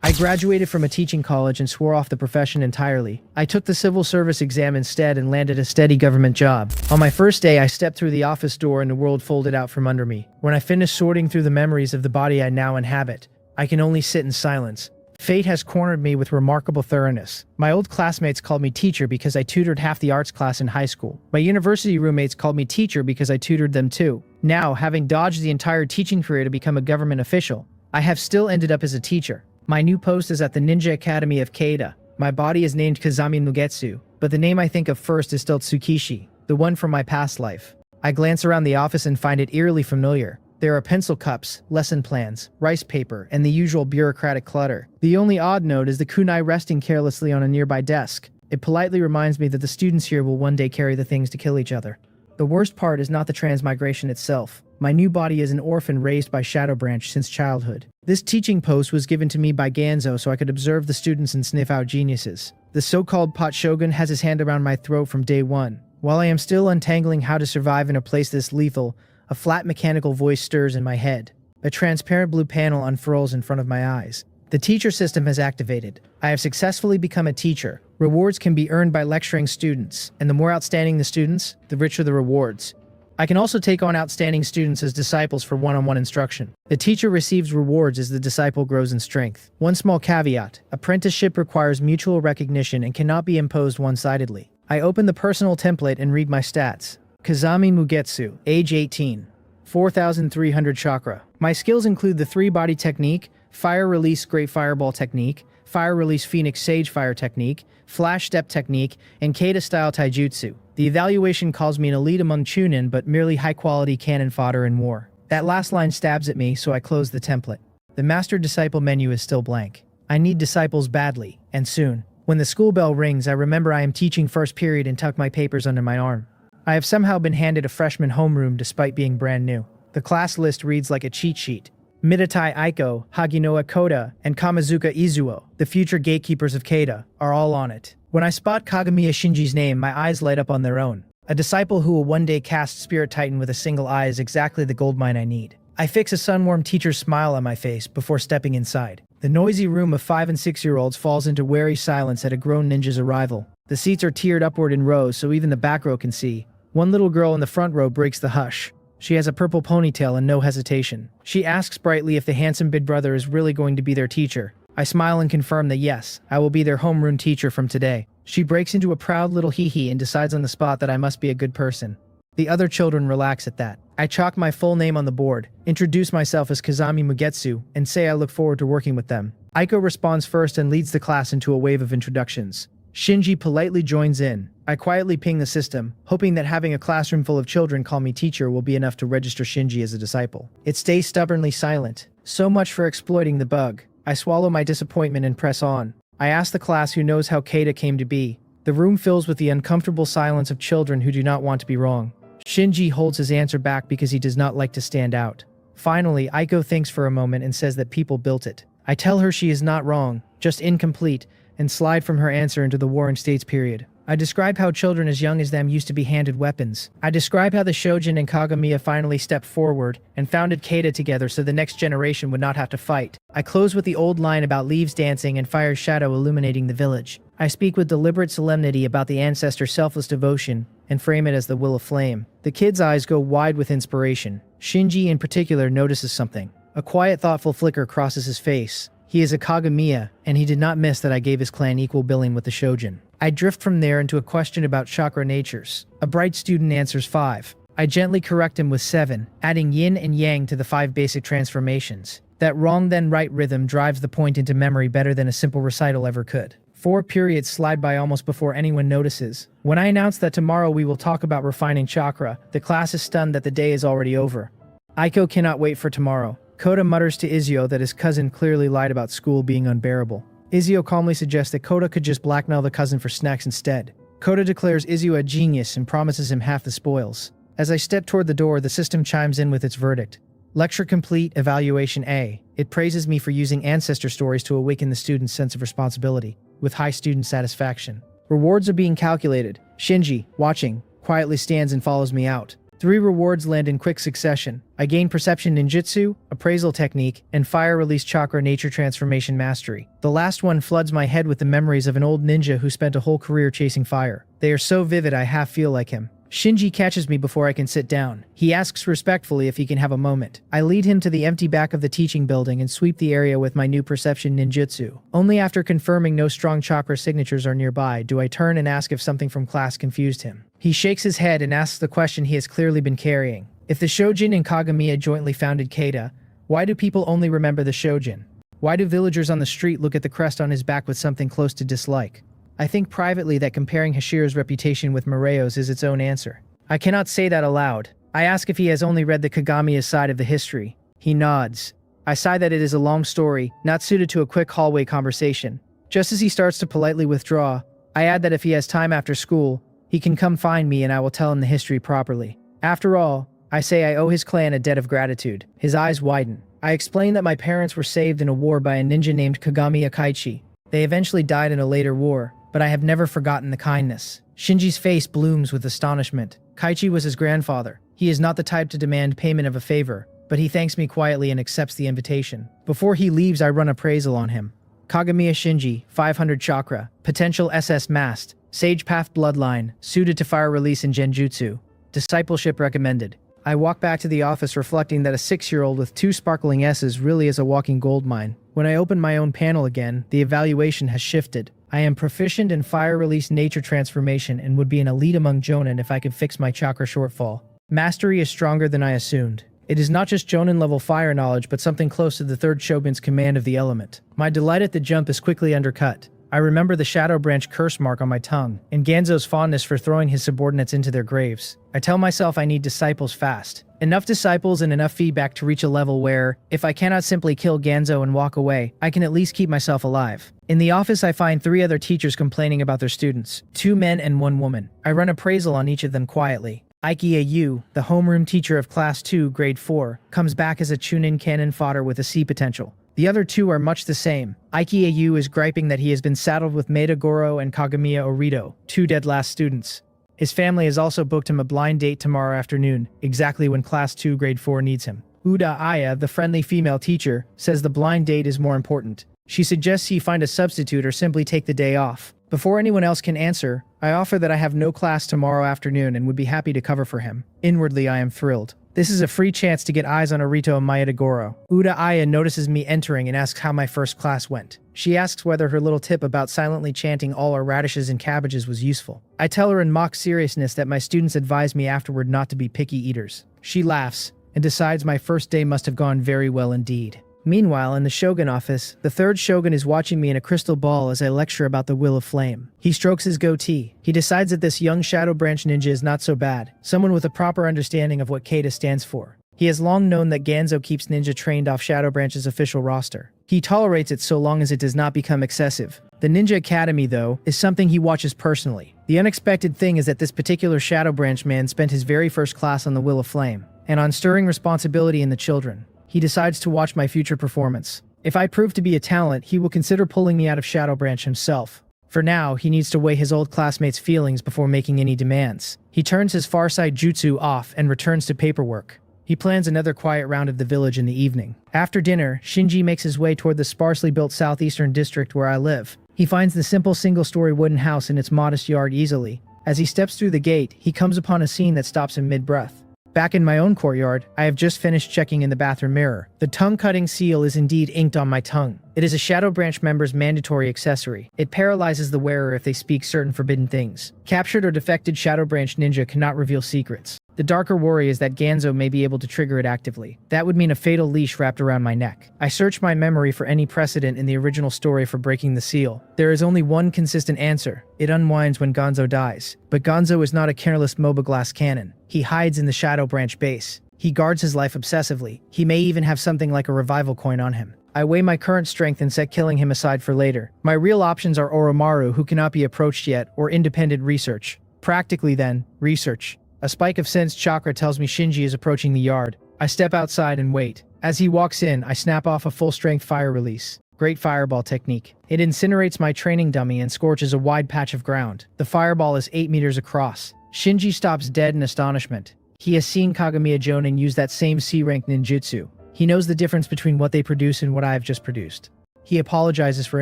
I graduated from a teaching college and swore off the profession entirely. I took the civil service exam instead and landed a steady government job. On my first day, I stepped through the office door and the world folded out from under me. When I finished sorting through the memories of the body I now inhabit, I can only sit in silence. Fate has cornered me with remarkable thoroughness. My old classmates called me teacher because I tutored half the arts class in high school. My university roommates called me teacher because I tutored them too. Now, having dodged the entire teaching career to become a government official, I have still ended up as a teacher. My new post is at the Ninja Academy of Kaida. My body is named Kazami Mugetsu, but the name I think of first is still Tsukishi, the one from my past life. I glance around the office and find it eerily familiar. There are pencil cups, lesson plans, rice paper, and the usual bureaucratic clutter. The only odd note is the kunai resting carelessly on a nearby desk. It politely reminds me that the students here will one day carry the things to kill each other. The worst part is not the transmigration itself. My new body is an orphan raised by Shadow Branch since childhood. This teaching post was given to me by Ganzo so I could observe the students and sniff out geniuses. The so-called pot shogun has his hand around my throat from day one. While I am still untangling how to survive in a place this lethal, a flat mechanical voice stirs in my head. A transparent blue panel unfurls in front of my eyes. The teacher system has activated. I have successfully become a teacher. Rewards can be earned by lecturing students, and the more outstanding the students, the richer the rewards. I can also take on outstanding students as disciples for one-on-one instruction. The teacher receives rewards as the disciple grows in strength. One small caveat: apprenticeship requires mutual recognition and cannot be imposed one-sidedly. I open the personal template and read my stats. Kazami Mugetsu, age 18, 4,300 chakra. My skills include the 3-body technique, fire release great fireball technique, fire release phoenix sage fire technique, flash step technique, and Kaida style taijutsu. The evaluation calls me an elite among chunin but merely high quality cannon fodder in war. That last line stabs at me, so I close the template. The master disciple menu is still blank. I need disciples badly, and soon. When the school bell rings, I remember I am teaching first period and tuck my papers under my arm. I have somehow been handed a freshman homeroom despite being brand new. The class list reads like a cheat sheet. Midatai Aiko, Haginoa Koda, and Kamazuka Izuo, the future gatekeepers of Kaida, are all on it. When I spot Kagamiya Shinji's name, my eyes light up on their own. A disciple who will one day cast Spirit Titan with a single eye is exactly the goldmine I need. I fix a sun-warmed teacher's smile on my face before stepping inside. The noisy room of 5- and 6-year-olds falls into wary silence at a grown ninja's arrival. The seats are tiered upward in rows so even the back row can see. One little girl in the front row breaks the hush. She has a purple ponytail and no hesitation. She asks brightly if the handsome big brother is really going to be their teacher. I smile and confirm that yes, I will be their homeroom teacher from today. She breaks into a proud little hee-hee and decides on the spot that I must be a good person. The other children relax at that. I chalk my full name on the board, introduce myself as Kazami Mugetsu, and say I look forward to working with them. Aiko responds first and leads the class into a wave of introductions. Shinji politely joins in. I quietly ping the system, hoping that having a classroom full of children call me teacher will be enough to register Shinji as a disciple. It stays stubbornly silent. So much for exploiting the bug. I swallow my disappointment and press on. I ask the class who knows how Kaida came to be. The room fills with the uncomfortable silence of children who do not want to be wrong. Shinji holds his answer back because he does not like to stand out. Finally, Aiko thinks for a moment and says that people built it. I tell her she is not wrong, just incomplete, and slide from her answer into the War in States period. I describe how children as young as them used to be handed weapons. I describe how the Shojin and Kagamiya finally stepped forward and founded Kaida together so the next generation would not have to fight. I close with the old line about leaves dancing and fire's shadow illuminating the village. I speak with deliberate solemnity about the ancestors' selfless devotion and frame it as the will of flame. The kids' eyes go wide with inspiration. Shinji in particular notices something. A quiet, thoughtful flicker crosses his face. He is a Kagamiya, and he did not miss that I gave his clan equal billing with the Shojin. I drift from there into a question about chakra natures. A bright student answers 5. I gently correct him with 7, adding yin and yang to the 5 basic transformations. That wrong then right rhythm drives the point into memory better than a simple recital ever could. 4 periods slide by almost before anyone notices. When I announce that tomorrow we will talk about refining chakra, the class is stunned that the day is already over. Aiko cannot wait for tomorrow. Koda mutters to Izuo that his cousin clearly lied about school being unbearable. Izuo calmly suggests that Koda could just blackmail the cousin for snacks instead. Koda declares Izuo a genius and promises him half the spoils. As I step toward the door, the system chimes in with its verdict. Lecture complete, evaluation A. It praises me for using ancestor stories to awaken the student's sense of responsibility, with high student satisfaction. Rewards are being calculated. Shinji, watching, quietly stands and follows me out. 3 rewards land in quick succession. I gain Perception Ninjutsu, Appraisal Technique, and Fire Release Chakra Nature Transformation Mastery. The last one floods my head with the memories of an old ninja who spent a whole career chasing fire. They are so vivid I half feel like him. Shinji catches me before I can sit down. He asks respectfully if he can have a moment. I lead him to the empty back of the teaching building and sweep the area with my new Perception Ninjutsu. Only after confirming no strong chakra signatures are nearby do I turn and ask if something from class confused him. He shakes his head and asks the question he has clearly been carrying. If the Shojin and Kagamiya jointly founded Kaida, why do people only remember the Shojin? Why do villagers on the street look at the crest on his back with something close to dislike? I think privately that comparing Hashiro's reputation with Moreo's is its own answer. I cannot say that aloud. I ask if he has only read the Kagamiya's side of the history. He nods. I sigh that it is a long story, not suited to a quick hallway conversation. Just as he starts to politely withdraw, I add that if he has time after school, he can come find me and I will tell him the history properly. After all, I say I owe his clan a debt of gratitude. His eyes widen. I explain that my parents were saved in a war by a ninja named Kagami Akaichi. They eventually died in a later war, but I have never forgotten the kindness. Shinji's face blooms with astonishment. Kaichi was his grandfather. He is not the type to demand payment of a favor, but he thanks me quietly and accepts the invitation. Before he leaves, I run appraisal on him. Kagamiya Shinji, 500 chakra, potential SS mast, Sage Path bloodline, suited to fire release in Genjutsu. Discipleship recommended. I walk back to the office reflecting that a 6-year-old with 2 sparkling S's really is a walking goldmine. When I open my own panel again, the evaluation has shifted. I am proficient in fire release nature transformation and would be an elite among Jonin if I could fix my chakra shortfall. Mastery is stronger than I assumed. It is not just Jonin level fire knowledge but something close to the 3rd Shogun's command of the element. My delight at the jump is quickly undercut. I remember the Shadow Branch curse mark on my tongue, and Ganzo's fondness for throwing his subordinates into their graves. I tell myself I need disciples fast. Enough disciples and enough feedback to reach a level where, if I cannot simply kill Ganzo and walk away, I can at least keep myself alive. In the office I find 3 other teachers complaining about their students, 2 men and 1 woman. I run appraisal on each of them quietly. Aikia Yu, the homeroom teacher of Class 2, Grade 4, comes back as a Chunin cannon fodder with a C potential. The other 2 are much the same. Aikia Yu is griping that he has been saddled with Maeda Goro and Kagamiya Orito, 2 dead last students. His family has also booked him a blind date tomorrow afternoon, exactly when Class 2 Grade 4 needs him. Uda Aya, the friendly female teacher, says the blind date is more important. She suggests he find a substitute or simply take the day off. Before anyone else can answer, I offer that I have no class tomorrow afternoon and would be happy to cover for him. Inwardly, I am thrilled. This is a free chance to get eyes on Orito and Maeda Goro. Uda Aya notices me entering and asks how my first class went. She asks whether her little tip about silently chanting all our radishes and cabbages was useful. I tell her in mock seriousness that my students advised me afterward not to be picky eaters. She laughs and decides my first day must have gone very well indeed. Meanwhile, in the Shogun office, the 3rd Shogun is watching me in a crystal ball as I lecture about the Will of Flame. He strokes his goatee. He decides that this young Shadow Branch ninja is not so bad, someone with a proper understanding of what Kaida stands for. He has long known that Ganzo keeps ninja trained off Shadow Branch's official roster. He tolerates it so long as it does not become excessive. The Ninja Academy, though, is something he watches personally. The unexpected thing is that this particular Shadow Branch man spent his very first class on the Will of Flame, and on stirring responsibility in the children. He decides to watch my future performance. If I prove to be a talent, he will consider pulling me out of Shadow Branch himself. For now, he needs to weigh his old classmates' feelings before making any demands. He turns his Farside Jutsu off and returns to paperwork. He plans another quiet round of the village in the evening. After dinner, Shinji makes his way toward the sparsely built southeastern district where I live. He finds the simple single-story wooden house in its modest yard easily. As he steps through the gate, he comes upon a scene that stops him mid-breath. Back in my own courtyard, I have just finished checking in the bathroom mirror. The tongue-cutting seal is indeed inked on my tongue. It is a Shadow Branch member's mandatory accessory. It paralyzes the wearer if they speak certain forbidden things. Captured or defected Shadow Branch ninja cannot reveal secrets. The darker worry is that Ganzo may be able to trigger it actively. That would mean a fatal leash wrapped around my neck. I search my memory for any precedent in the original story for breaking the seal. There is only one consistent answer. It unwinds when Gonzo dies. But Gonzo is not a careless MOBA glass cannon. He hides in the Shadow Branch base. He guards his life obsessively. He may even have something like a revival coin on him. I weigh my current strength and set killing him aside for later. My real options are Oromaru, who cannot be approached yet, or independent research. Practically then, research. A spike of sense chakra tells me Shinji is approaching the yard. I step outside and wait. As he walks in, I snap off a full-strength fire release. Great fireball technique. It incinerates my training dummy and scorches a wide patch of ground. The fireball is 8 meters across. Shinji stops dead in astonishment. He has seen Kagamiya Jonin use that same C-rank ninjutsu. He knows the difference between what they produce and what I have just produced. He apologizes for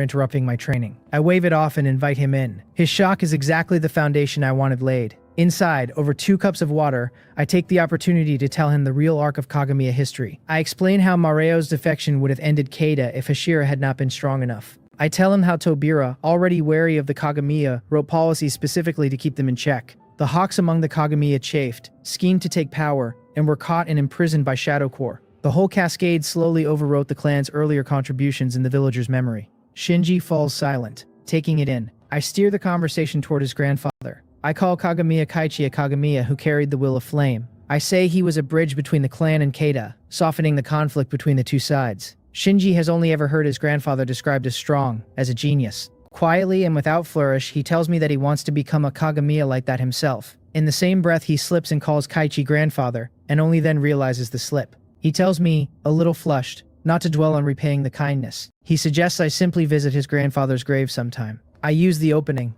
interrupting my training. I wave it off and invite him in. His shock is exactly the foundation I wanted laid. Inside, over 2 cups of water, I take the opportunity to tell him the real arc of Kagamiya history. I explain how Mareo's defection would have ended Kaida if Hashira had not been strong enough. I tell him how Tobira, already wary of the Kagamiya, wrote policies specifically to keep them in check. The hawks among the Kagamiya chafed, schemed to take power, and were caught and imprisoned by Shadow Corps. The whole cascade slowly overwrote the clan's earlier contributions in the villagers' memory. Shinji falls silent, taking it in. I steer the conversation toward his grandfather. I call Kagamiya Kaichi a Kagamiya who carried the will of flame. I say he was a bridge between the clan and Kaida, softening the conflict between the two sides. Shinji has only ever heard his grandfather described as strong, as a genius. Quietly and without flourish, he tells me that he wants to become a Kagamiya like that himself. In the same breath, he slips and calls Kaichi grandfather, and only then realizes the slip. He tells me, a little flushed, not to dwell on repaying the kindness. He suggests I simply visit his grandfather's grave sometime. I use the opening.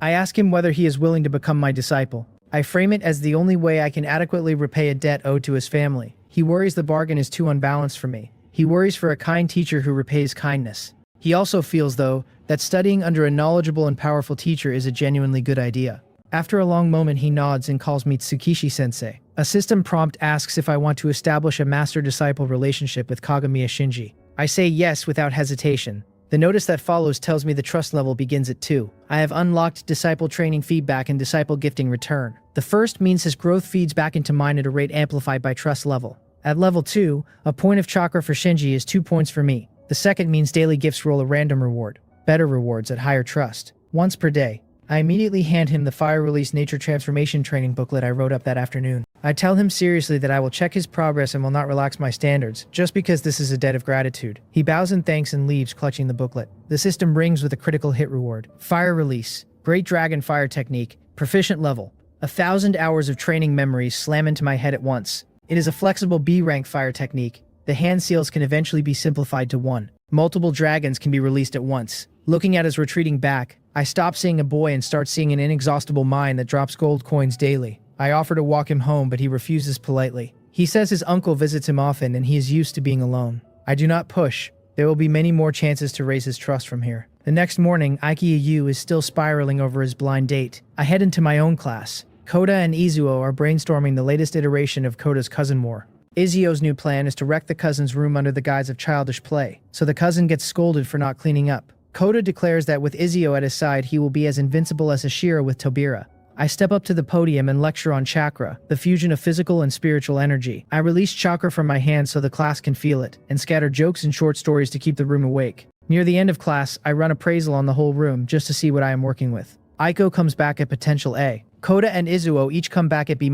I ask him whether he is willing to become my disciple. I frame it as the only way I can adequately repay a debt owed to his family. He worries the bargain is too unbalanced for me. He worries for a kind teacher who repays kindness. He also feels, though, that studying under a knowledgeable and powerful teacher is a genuinely good idea. After a long moment, he nods and calls me Tsukishi-sensei. A system prompt asks if I want to establish a master-disciple relationship with Kagamiya Shinji. I say yes without hesitation. The notice that follows tells me the trust level begins at 2. I have unlocked disciple training feedback and disciple gifting return. The first means his growth feeds back into mine at a rate amplified by trust level. At level 2, a point of chakra for Shinji is 2 points for me. The second means daily gifts roll a random reward. Better rewards at higher trust. Once per day. I immediately hand him the Fire Release Nature Transformation training booklet I wrote up that afternoon. I tell him seriously that I will check his progress and will not relax my standards, just because this is a debt of gratitude. He bows in thanks and leaves, clutching the booklet. The system rings with a critical hit reward. Fire Release. Great Dragon Fire Technique. Proficient level. 1,000 hours of training memories slam into my head at once. It is a flexible B-rank fire technique. The hand seals can eventually be simplified to 1. Multiple dragons can be released at once. Looking at his retreating back, I stop seeing a boy and start seeing an inexhaustible mine that drops gold coins daily. I offer to walk him home, but he refuses politely. He says his uncle visits him often and he is used to being alone. I do not push. There will be many more chances to raise his trust from here. The next morning, Aikiyu is still spiraling over his blind date. I head into my own class. Koda and Izuo are brainstorming the latest iteration of Koda's cousin war. Izuo's new plan is to wreck the cousin's room under the guise of childish play, so the cousin gets scolded for not cleaning up. Koda declares that with Izuo at his side, he will be as invincible as Hashira with Tobira. I step up to the podium and lecture on chakra, the fusion of physical and spiritual energy. I release chakra from my hands so the class can feel it, and scatter jokes and short stories to keep the room awake. Near the end of class, I run appraisal on the whole room just to see what I am working with. Aiko comes back at potential A. Koda and Izuo each come back at B-,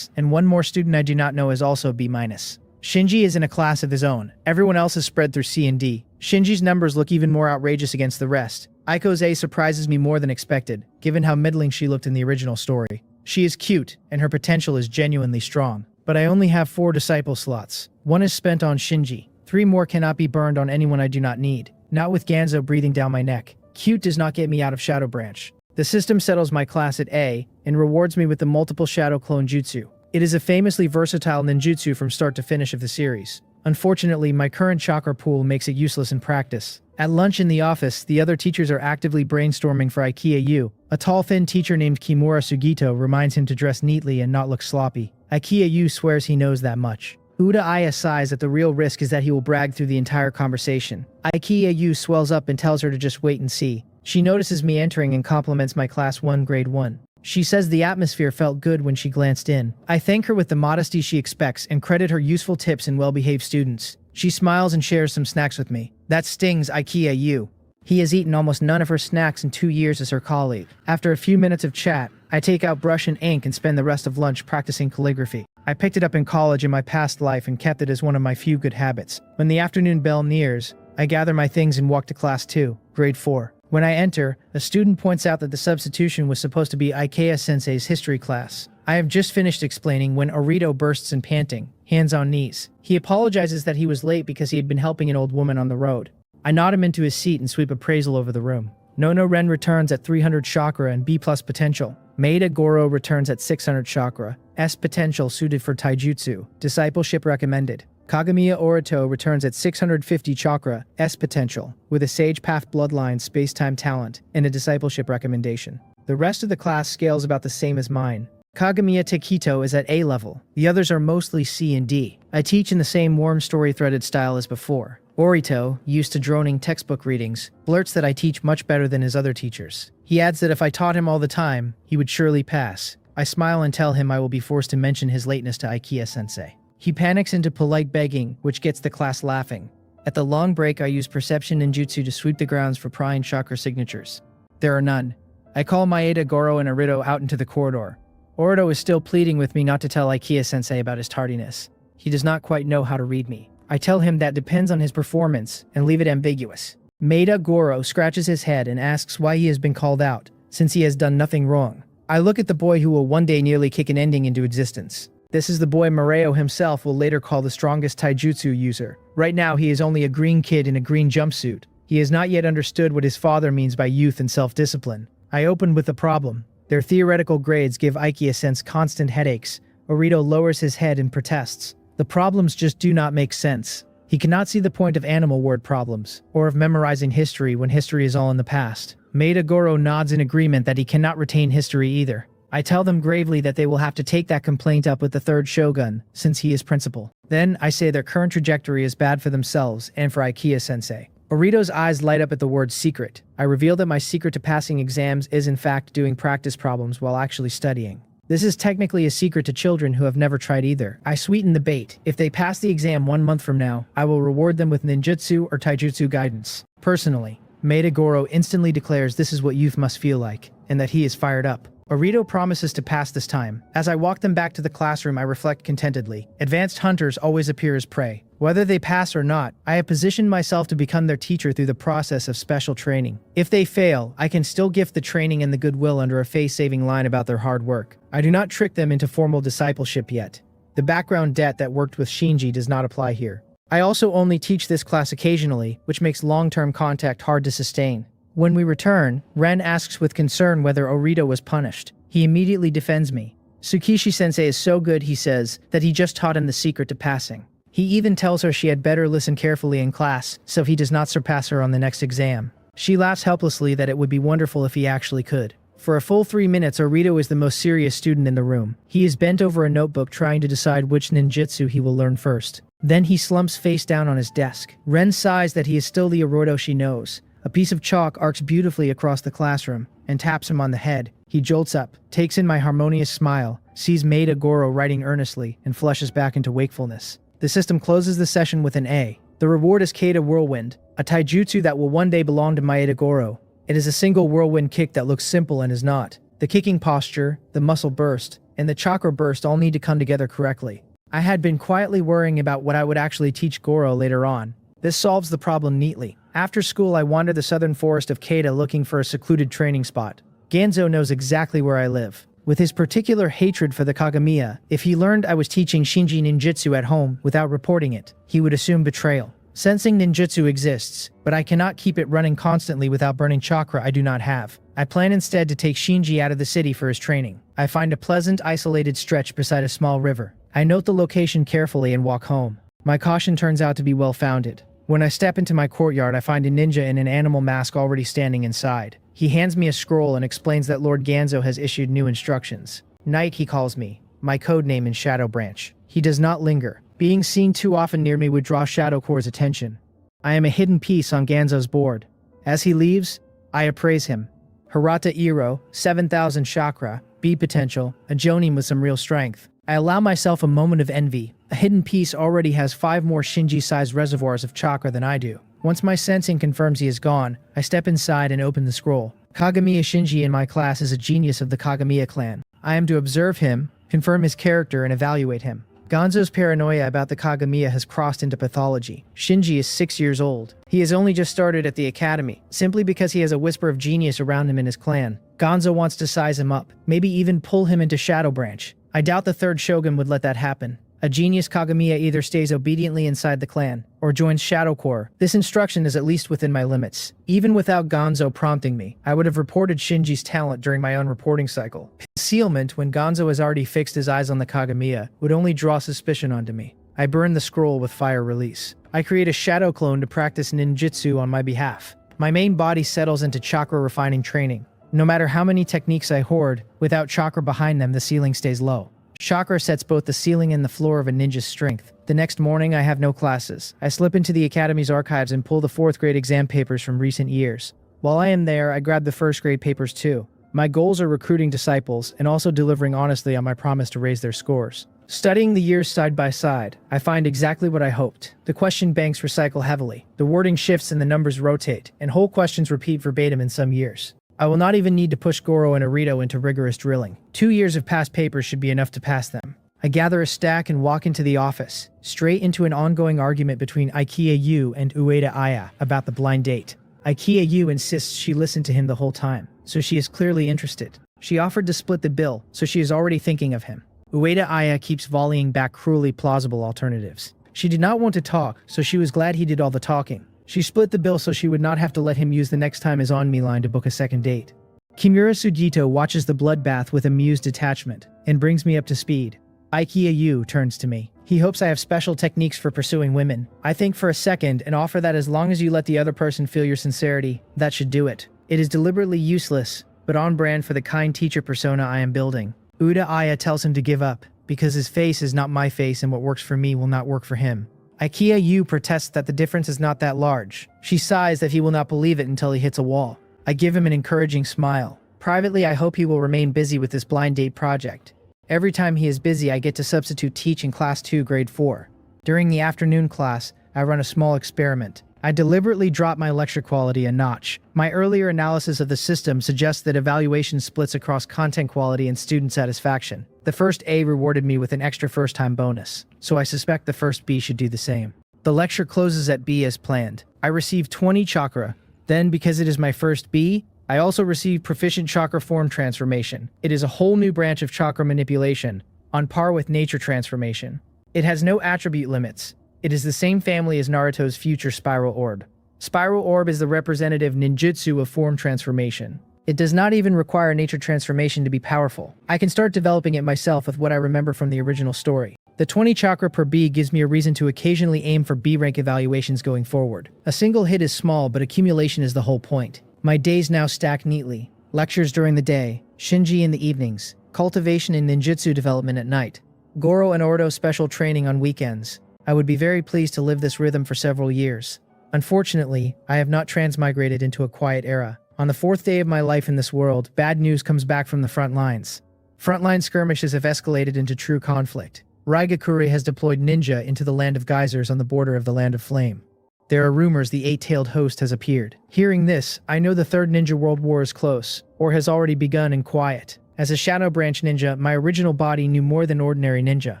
and one more student I do not know is also B-. Shinji is in a class of his own. Everyone else is spread through C and D. Shinji's numbers look even more outrageous against the rest. Aiko's A surprises me more than expected, given how middling she looked in the original story. She is cute, and her potential is genuinely strong. But I only have 4 disciple slots. 1 is spent on Shinji. 3 more cannot be burned on anyone I do not need. Not with Ganzo breathing down my neck. Cute does not get me out of Shadow Branch. The system settles my class at A, and rewards me with the multiple Shadow Clone Jutsu. It is a famously versatile ninjutsu from start to finish of the series. Unfortunately, my current chakra pool makes it useless in practice. At lunch in the office, the other teachers are actively brainstorming for Aikiyu. A tall, thin teacher named Kimura Sugito reminds him to dress neatly and not look sloppy. Aikiyu swears he knows that much. Uda Aya sighs that the real risk is that he will brag through the entire conversation. Aikiyu swells up and tells her to just wait and see. She notices me entering and compliments my class 1 grade 1. She says the atmosphere felt good when she glanced in. I thank her with the modesty she expects and credit her useful tips and well-behaved students. She smiles and shares some snacks with me. That stings Aikiyu. He has eaten almost none of her snacks in 2 years as her colleague. After a few minutes of chat, I take out brush and ink and spend the rest of lunch practicing calligraphy. I picked it up in college in my past life and kept it as one of my few good habits. When the afternoon bell nears, I gather my things and walk to class 2, grade 4. When I enter, a student points out that the substitution was supposed to be Ikea-sensei's history class. I have just finished explaining when Orito bursts in panting, hands on knees. He apologizes that he was late because he had been helping an old woman on the road. I nod him into his seat and sweep appraisal over the room. Nono Ren returns at 300 chakra and B+ potential. Maeda Goro returns at 600 chakra, S potential suited for taijutsu, discipleship recommended. Kagamiya Orito returns at 650 chakra, S potential, with a Sage Path bloodline space-time talent, and a discipleship recommendation. The rest of the class scales about the same as mine. Kagamiya Takito is at A level. The others are mostly C and D. I teach in the same warm story-threaded style as before. Orito, used to droning textbook readings, blurts that I teach much better than his other teachers. He adds that if I taught him all the time, he would surely pass. I smile and tell him I will be forced to mention his lateness to Ikea-sensei. He panics into polite begging, which gets the class laughing. At the long break, I use perception ninjutsu to sweep the grounds for prying chakra signatures. There are none. I call Maeda, Goro, and Orito out into the corridor. Orito is still pleading with me not to tell Ikea-sensei about his tardiness. He does not quite know how to read me. I tell him that depends on his performance, and leave it ambiguous. Maeda Goro scratches his head and asks why he has been called out, since he has done nothing wrong. I look at the boy who will one day nearly kick an ending into existence. This is the boy Moreo himself will later call the strongest taijutsu user. Right now he is only a green kid in a green jumpsuit. He has not yet understood what his father means by youth and self-discipline. I open with the problem. Their theoretical grades give Ikea-sense constant headaches. Orito lowers his head and protests. The problems just do not make sense. He cannot see the point of animal word problems, or of memorizing history when history is all in the past. Maeda Goro nods in agreement that he cannot retain history either. I tell them gravely that they will have to take that complaint up with the third shogun, since he is principal. Then, I say their current trajectory is bad for themselves and for Ikea-sensei. Orito's eyes light up at the word secret. I reveal that my secret to passing exams is in fact doing practice problems while actually studying. This is technically a secret to children who have never tried either. I sweeten the bait. If they pass the exam 1 month from now, I will reward them with ninjutsu or taijutsu guidance. Personally, Maeda Goro instantly declares this is what youth must feel like, and that he is fired up. Orito promises to pass this time. As I walk them back to the classroom, I reflect contentedly. Advanced hunters always appear as prey. Whether they pass or not, I have positioned myself to become their teacher through the process of special training. If they fail, I can still gift the training and the goodwill under a face-saving line about their hard work. I do not trick them into formal discipleship yet. The background debt that worked with Shinji does not apply here. I also only teach this class occasionally, which makes long-term contact hard to sustain. When we return, Ren asks with concern whether Orito was punished. He immediately defends me. Tsukishi-sensei is so good, he says, that he just taught him the secret to passing. He even tells her she had better listen carefully in class, so he does not surpass her on the next exam. She laughs helplessly that it would be wonderful if he actually could. For a full 3 minutes, Orito is the most serious student in the room. He is bent over a notebook trying to decide which ninjutsu he will learn first. Then he slumps face down on his desk. Ren sighs that he is still the Orito she knows. A piece of chalk arcs beautifully across the classroom, and taps him on the head. He jolts up, takes in my harmonious smile, sees Maeda Goro writing earnestly, and flushes back into wakefulness. The system closes the session with an A. The reward is Kaida Whirlwind, a taijutsu that will one day belong to Maeda Goro. It is a single whirlwind kick that looks simple and is not. The kicking posture, the muscle burst, and the chakra burst all need to come together correctly. I had been quietly worrying about what I would actually teach Goro later on. This solves the problem neatly. After school, I wander the southern forest of Kaida looking for a secluded training spot. Ganzo knows exactly where I live. With his particular hatred for the Kagamiya, if he learned I was teaching Shinji ninjutsu at home without reporting it, he would assume betrayal. Sensing ninjutsu exists, but I cannot keep it running constantly without burning chakra I do not have. I plan instead to take Shinji out of the city for his training. I find a pleasant, isolated stretch beside a small river. I note the location carefully and walk home. My caution turns out to be well-founded. When I step into my courtyard, I find a ninja in an animal mask already standing inside. He hands me a scroll and explains that Lord Ganzo has issued new instructions. Knight, he calls me, my code name in Shadow Branch. He does not linger. Being seen too often near me would draw Shadow Core's attention. I am a hidden piece on Ganzo's board. As he leaves, I appraise him. Hirata Iro, 7,000 chakra, B potential, a jonin with some real strength. I allow myself a moment of envy. A hidden piece already has 5 more Shinji-sized reservoirs of chakra than I do. Once my sensing confirms he is gone, I step inside and open the scroll. Kagamiya Shinji in my class is a genius of the Kagamiya clan. I am to observe him, confirm his character, and evaluate him. Ganzo's paranoia about the Kagamiya has crossed into pathology. Shinji is 6 years old. He has only just started at the academy, simply because he has a whisper of genius around him in his clan. Ganzo wants to size him up, maybe even pull him into Shadow Branch. I doubt the third shogun would let that happen. A genius Kagamiya either stays obediently inside the clan, or joins Shadow Corps. This instruction is at least within my limits. Even without Gonzo prompting me, I would have reported Shinji's talent during my own reporting cycle. Concealment, when Gonzo has already fixed his eyes on the Kagamiya, would only draw suspicion onto me. I burn the scroll with fire release. I create a shadow clone to practice ninjutsu on my behalf. My main body settles into chakra refining training. No matter how many techniques I hoard, without chakra behind them, the ceiling stays low. Chakra sets both the ceiling and the floor of a ninja's strength. The next morning, I have no classes. I slip into the Academy's archives and pull the 4th grade exam papers from recent years. While I am there, I grab the 1st grade papers too. My goals are recruiting disciples and also delivering honestly on my promise to raise their scores. Studying the years side by side, I find exactly what I hoped. The question banks recycle heavily. The wording shifts and the numbers rotate, and whole questions repeat verbatim in some years. I will not even need to push Goro and Arito into rigorous drilling. 2 years of past papers should be enough to pass them. I gather a stack and walk into the office, straight into an ongoing argument between Ikea Yu and Ueda Aya about the blind date. Ikea Yu insists she listened to him the whole time, so she is clearly interested. She offered to split the bill, so she is already thinking of him. Ueda Aya keeps volleying back cruelly plausible alternatives. She did not want to talk, so she was glad he did all the talking. She split the bill so she would not have to let him use the next time is on me line to book a second date. Kimura Sugito watches the bloodbath with amused detachment and brings me up to speed. Ikea Yu turns to me. He hopes I have special techniques for pursuing women. I think for a second and offer that as long as you let the other person feel your sincerity, that should do it. It is deliberately useless, but on brand for the kind teacher persona I am building. Ueda Aya tells him to give up, because his face is not my face and what works for me will not work for him. Ikea Yu protests that the difference is not that large. She sighs that he will not believe it until he hits a wall. I give him an encouraging smile. Privately, I hope he will remain busy with this blind date project. Every time he is busy, I get to substitute teach in Class 2, Grade 4. During the afternoon class, I run a small experiment. I deliberately drop my lecture quality a notch. My earlier analysis of the system suggests that evaluation splits across content quality and student satisfaction. The first A rewarded me with an extra first-time bonus, so I suspect the first B should do the same. The lecture closes at B as planned. I receive 20 chakra. Then, because it is my first B, I also receive proficient chakra form transformation. It is a whole new branch of chakra manipulation, on par with nature transformation. It has no attribute limits. It is the same family as Naruto's future Spiral Orb. Spiral Orb is the representative ninjutsu of form transformation. It does not even require nature transformation to be powerful. I can start developing it myself with what I remember from the original story. The 20 chakra per B gives me a reason to occasionally aim for B rank evaluations going forward. A single hit is small, but accumulation is the whole point. My days now stack neatly. Lectures during the day, Shinji in the evenings, cultivation and ninjutsu development at night, Goro and Ordo special training on weekends. I would be very pleased to live this rhythm for several years. Unfortunately, I have not transmigrated into a quiet era. On the 4th day of my life in this world, bad news comes back from the front lines. Frontline skirmishes have escalated into true conflict. Raigakure has deployed ninja into the land of geysers on the border of the land of flame. There are rumors the 8-tailed host has appeared. Hearing this, I know the 3rd Ninja World War is close, or has already begun in quiet. As a Shadow Branch ninja, my original body knew more than ordinary ninja.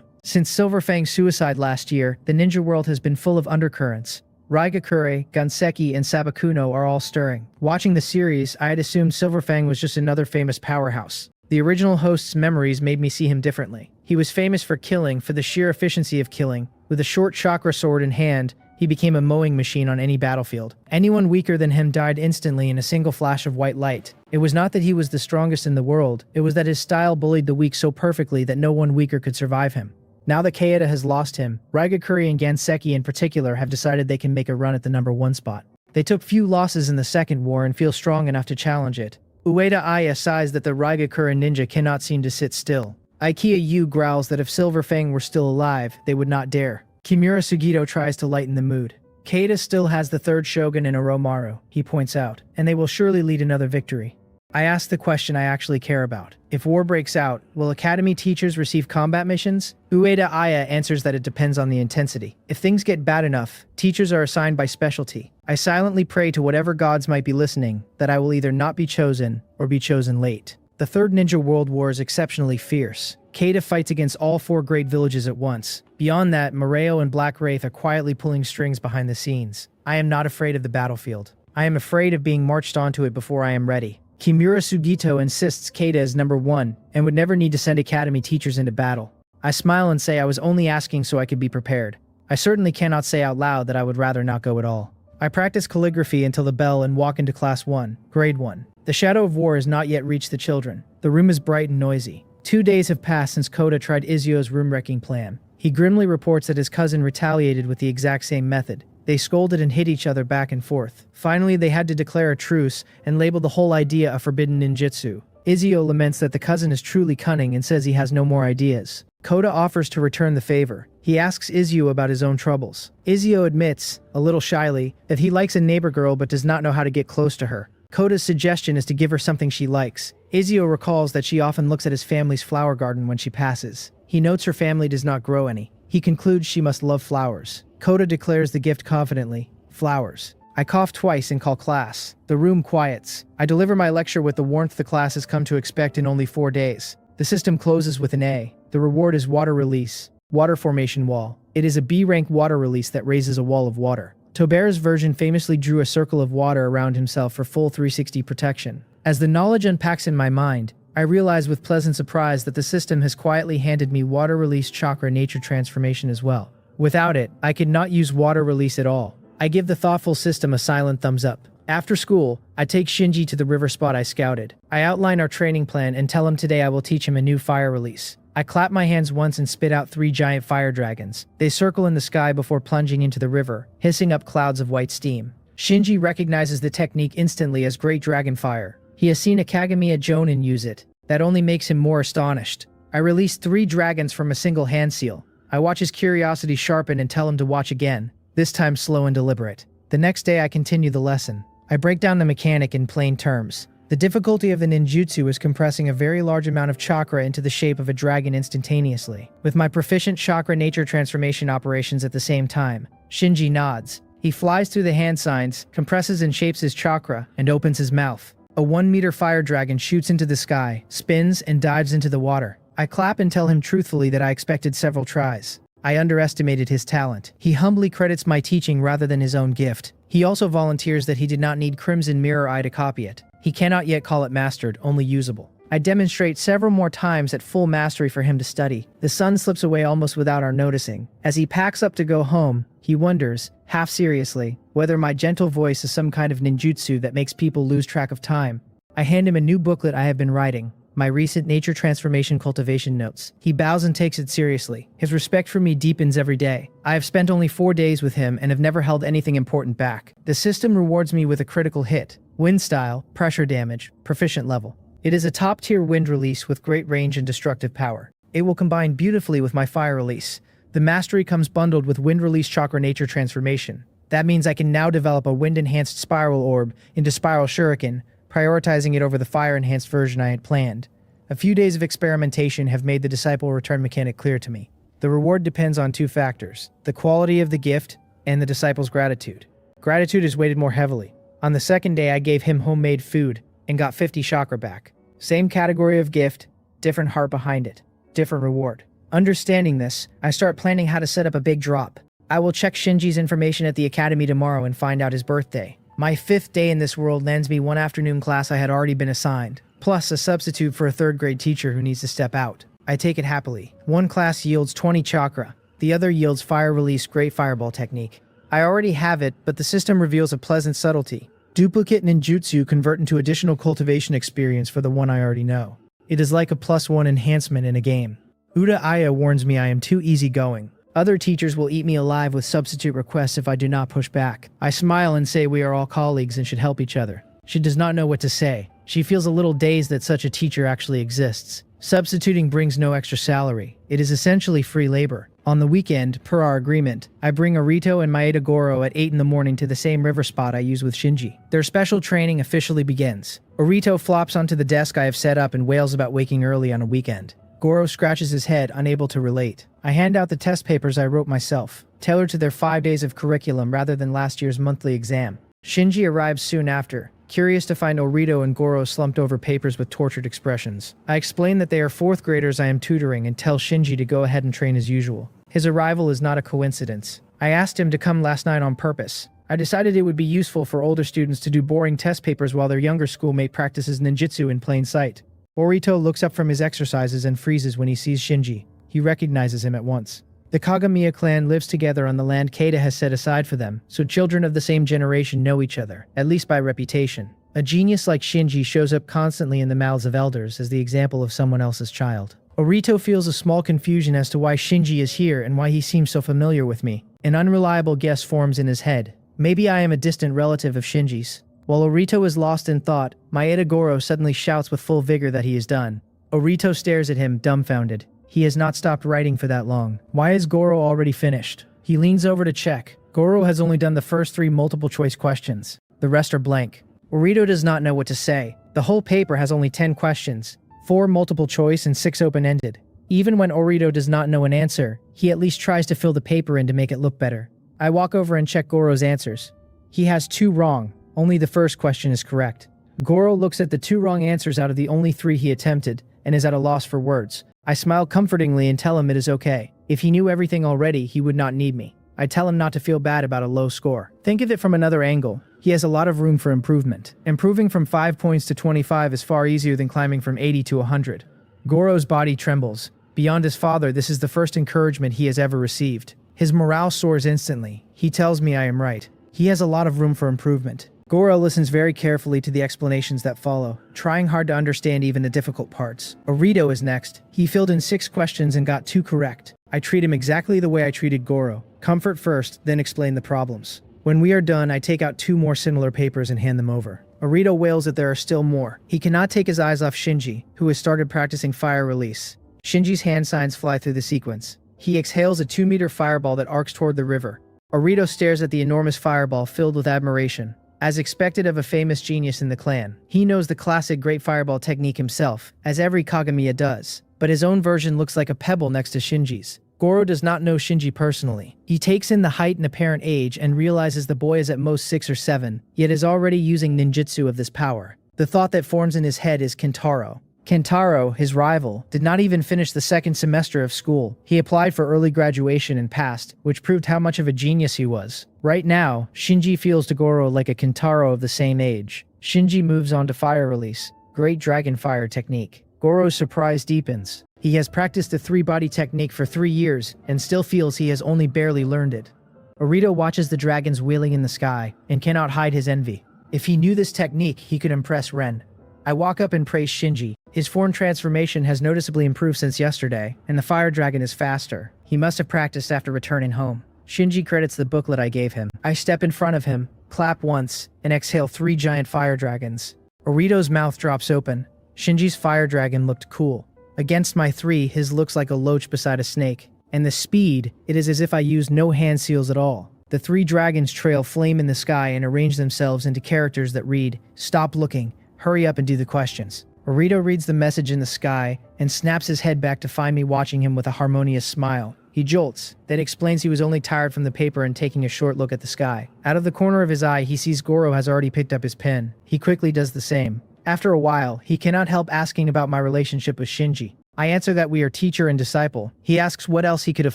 Since Silverfang's suicide last year, the ninja world has been full of undercurrents. Raigakure, Ganseki, and Sabakuno are all stirring. Watching the series, I had assumed Silverfang was just another famous powerhouse. The original host's memories made me see him differently. He was famous for killing, for the sheer efficiency of killing. With a short chakra sword in hand, he became a mowing machine on any battlefield. Anyone weaker than him died instantly in a single flash of white light. It was not that he was the strongest in the world, it was that his style bullied the weak so perfectly that no one weaker could survive him. Now that Kaida has lost him, Raigakure and Ganseki in particular have decided they can make a run at the number 1 spot. They took few losses in the second war and feel strong enough to challenge it. Ueda Aya sighs that the Raigakure ninja cannot seem to sit still. Ikea Yu growls that if Silverfang were still alive, they would not dare. Kimura Sugito tries to lighten the mood. Kaida still has the 3rd shogun in Oromaru, he points out, and they will surely lead another victory. I ask the question I actually care about. If war breaks out, will Academy teachers receive combat missions? Ueda Aya answers that it depends on the intensity. If things get bad enough, teachers are assigned by specialty. I silently pray to whatever gods might be listening that I will either not be chosen or be chosen late. The 3rd Ninja World War is exceptionally fierce. Kaida fights against all 4 great villages at once. Beyond that, Moreo and Black Wraith are quietly pulling strings behind the scenes. I am not afraid of the battlefield. I am afraid of being marched onto it before I am ready. Kimura Sugito insists Kaida is number 1 and would never need to send Academy teachers into battle. I smile and say I was only asking so I could be prepared. I certainly cannot say out loud that I would rather not go at all. I practice calligraphy until the bell and walk into class 1, grade 1. The shadow of war has not yet reached the children. The room is bright and noisy. 2 days have passed since Koda tried Izuo's room-wrecking plan. He grimly reports that his cousin retaliated with the exact same method. They scolded and hit each other back and forth. Finally, they had to declare a truce and label the whole idea a forbidden ninjutsu. Izuo laments that the cousin is truly cunning and says he has no more ideas. Koda offers to return the favor. He asks Izuo about his own troubles. Izuo admits, a little shyly, that he likes a neighbor girl but does not know how to get close to her. Koda's suggestion is to give her something she likes. Izuo recalls that she often looks at his family's flower garden when she passes. He notes her family does not grow any. He concludes she must love flowers. Koda declares the gift confidently. Flowers. I cough twice and call class. The room quiets. I deliver my lecture with the warmth the class has come to expect in only 4 days. The system closes with an A. The reward is water release. Water formation wall. It is a B-rank water release that raises a wall of water. Tober's version famously drew a circle of water around himself for full 360 protection. As the knowledge unpacks in my mind, I realize with pleasant surprise that the system has quietly handed me water release chakra nature transformation as well. Without it, I could not use water release at all. I give the thoughtful system a silent thumbs up. After school, I take Shinji to the river spot I scouted. I outline our training plan and tell him today I will teach him a new fire release. I clap my hands once and spit out 3 giant fire dragons. They circle in the sky before plunging into the river, hissing up clouds of white steam. Shinji recognizes the technique instantly as Great Dragon Fire. He has seen a Kagamiya Jonin use it. That only makes him more astonished. I release 3 dragons from a single hand seal. I watch his curiosity sharpen and tell him to watch again, this time slow and deliberate. The next day I continue the lesson. I break down the mechanic in plain terms. The difficulty of the ninjutsu is compressing a very large amount of chakra into the shape of a dragon instantaneously. With my proficient chakra nature transformation operations at the same time, Shinji nods. He flies through the hand signs, compresses and shapes his chakra, and opens his mouth. A 1-meter fire dragon shoots into the sky, spins, and dives into the water. I clap and tell him truthfully that I expected several tries. I underestimated his talent. He humbly credits my teaching rather than his own gift. He also volunteers that he did not need Crimson Mirror Eye to copy it. He cannot yet call it mastered, only usable. I demonstrate several more times at full mastery for him to study. The sun slips away almost without our noticing. As he packs up to go home, he wonders, half seriously, whether my gentle voice is some kind of ninjutsu that makes people lose track of time. I hand him a new booklet I have been writing, my recent nature transformation cultivation notes. He bows and takes it seriously. His respect for me deepens every day. I have spent only 4 days with him and have never held anything important back. The system rewards me with a critical hit. Wind style, pressure damage, proficient level. It is a top-tier wind release with great range and destructive power. It will combine beautifully with my fire release. The mastery comes bundled with wind release chakra nature transformation. That means I can now develop a wind-enhanced spiral orb into spiral shuriken, prioritizing it over the fire-enhanced version I had planned. A few days of experimentation have made the disciple return mechanic clear to me. The reward depends on 2 factors, the quality of the gift and the disciple's gratitude. Gratitude is weighted more heavily. On the 2nd day I gave him homemade food and got 50 chakra back. Same category of gift, different heart behind it, different reward. Understanding this, I start planning how to set up a big drop. I will check Shinji's information at the academy tomorrow and find out his birthday. My 5th day in this world lands me 1 afternoon class I had already been assigned, plus a substitute for a 3rd grade teacher who needs to step out. I take it happily. 1 class yields 20 chakra, the other yields fire release great fireball technique. I already have it, but the system reveals a pleasant subtlety. Duplicate ninjutsu convert into additional cultivation experience for the one I already know. It is like a +1 enhancement in a game. Uda Aya warns me I am too easygoing. Other teachers will eat me alive with substitute requests if I do not push back. I smile and say we are all colleagues and should help each other. She does not know what to say. She feels a little dazed that such a teacher actually exists. Substituting brings no extra salary. It is essentially free labor. On the weekend, per our agreement, I bring Arito and Maeda Goro at 8 in the morning to the same river spot I use with Shinji. Their special training officially begins. Arito flops onto the desk I have set up and wails about waking early on a weekend. Goro scratches his head, unable to relate. I hand out the test papers I wrote myself, tailored to their 5 days of curriculum rather than last year's monthly exam. Shinji arrives soon after, curious to find Orito and Goro slumped over papers with tortured expressions. I explain that they are 4th graders I am tutoring and tell Shinji to go ahead and train as usual. His arrival is not a coincidence. I asked him to come last night on purpose. I decided it would be useful for older students to do boring test papers while their younger schoolmate practices ninjutsu in plain sight. Orito looks up from his exercises and freezes when he sees Shinji. he recognizes him at once. The Kagamiya clan lives together on the land Kaida has set aside for them, so children of the same generation know each other, at least by reputation. A genius like Shinji shows up constantly in the mouths of elders as the example of someone else's child. Orito feels a small confusion as to why Shinji is here and why he seems so familiar with me. An unreliable guess forms in his head. Maybe I am a distant relative of Shinji's. While Orito is lost in thought, Maeda Goro suddenly shouts with full vigor that he is done. Orito stares at him, dumbfounded. He has not stopped writing for that long. Why is Goro already finished? He leans over to check. Goro has only done the first 3 multiple-choice questions. The rest are blank. Orito does not know what to say. The whole paper has only 10 questions, 4 multiple-choice and 6 open-ended. Even when Orito does not know an answer, he at least tries to fill the paper in to make it look better. I walk over and check Goro's answers. He has 2 wrong. Only the first question is correct. Goro looks at the 2 wrong answers out of the only 3 he attempted, and is at a loss for words. I smile comfortingly and tell him it is okay. If he knew everything already, he would not need me. I tell him not to feel bad about a low score. Think of it from another angle. He has a lot of room for improvement. Improving from 5 points to 25 is far easier than climbing from 80 to 100. Goro's body trembles. Beyond his father, this is the first encouragement he has ever received. His morale soars instantly. He tells me I am right. He has a lot of room for improvement. Goro listens very carefully to the explanations that follow, trying hard to understand even the difficult parts. Orito is next. He filled in 6 questions and got 2 correct. I treat him exactly the way I treated Goro. Comfort first, then explain the problems. When we are done, I take out 2 more similar papers and hand them over. Orito wails that there are still more. He cannot take his eyes off Shinji, who has started practicing fire release. Shinji's hand signs fly through the sequence. He exhales a 2-meter fireball that arcs toward the river. Orito stares at the enormous fireball filled with admiration. As expected of a famous genius in the clan, he knows the classic Great Fireball technique himself, as every Kagamiya does, but his own version looks like a pebble next to Shinji's. Goro does not know Shinji personally. He takes in the height and apparent age and realizes the boy is at most 6 or 7, yet is already using ninjutsu of this power. The thought that forms in his head is Kentaro. Kentaro, his rival, did not even finish the 2nd semester of school. He applied for early graduation and passed, which proved how much of a genius he was. Right now, Shinji feels to Goro like a Kentaro of the same age. Shinji moves on to fire release, Great Dragon Fire technique. Goro's surprise deepens. He has practiced the 3-body technique for 3 years and still feels he has only barely learned it. Orito watches the dragons wheeling in the sky and cannot hide his envy. If he knew this technique, he could impress Ren. I walk up and praise Shinji. His form transformation has noticeably improved since yesterday, and the fire dragon is faster. He must have practiced after returning home. Shinji credits the booklet I gave him. I step in front of him, clap once, and exhale 3 giant fire dragons. Orito's mouth drops open. Shinji's fire dragon looked cool. Against my 3, his looks like a loach beside a snake. And the speed, it is as if I used no hand seals at all. The 3 dragons trail flame in the sky and arrange themselves into characters that read, "Stop looking. Hurry up and do the questions." Orito reads the message in the sky and snaps his head back to find me watching him with a harmonious smile. He jolts, then explains he was only tired from the paper and taking a short look at the sky. Out of the corner of his eye, he sees Goro has already picked up his pen. He quickly does the same. After a while, he cannot help asking about my relationship with Shinji. I answer that we are teacher and disciple. He asks what else he could have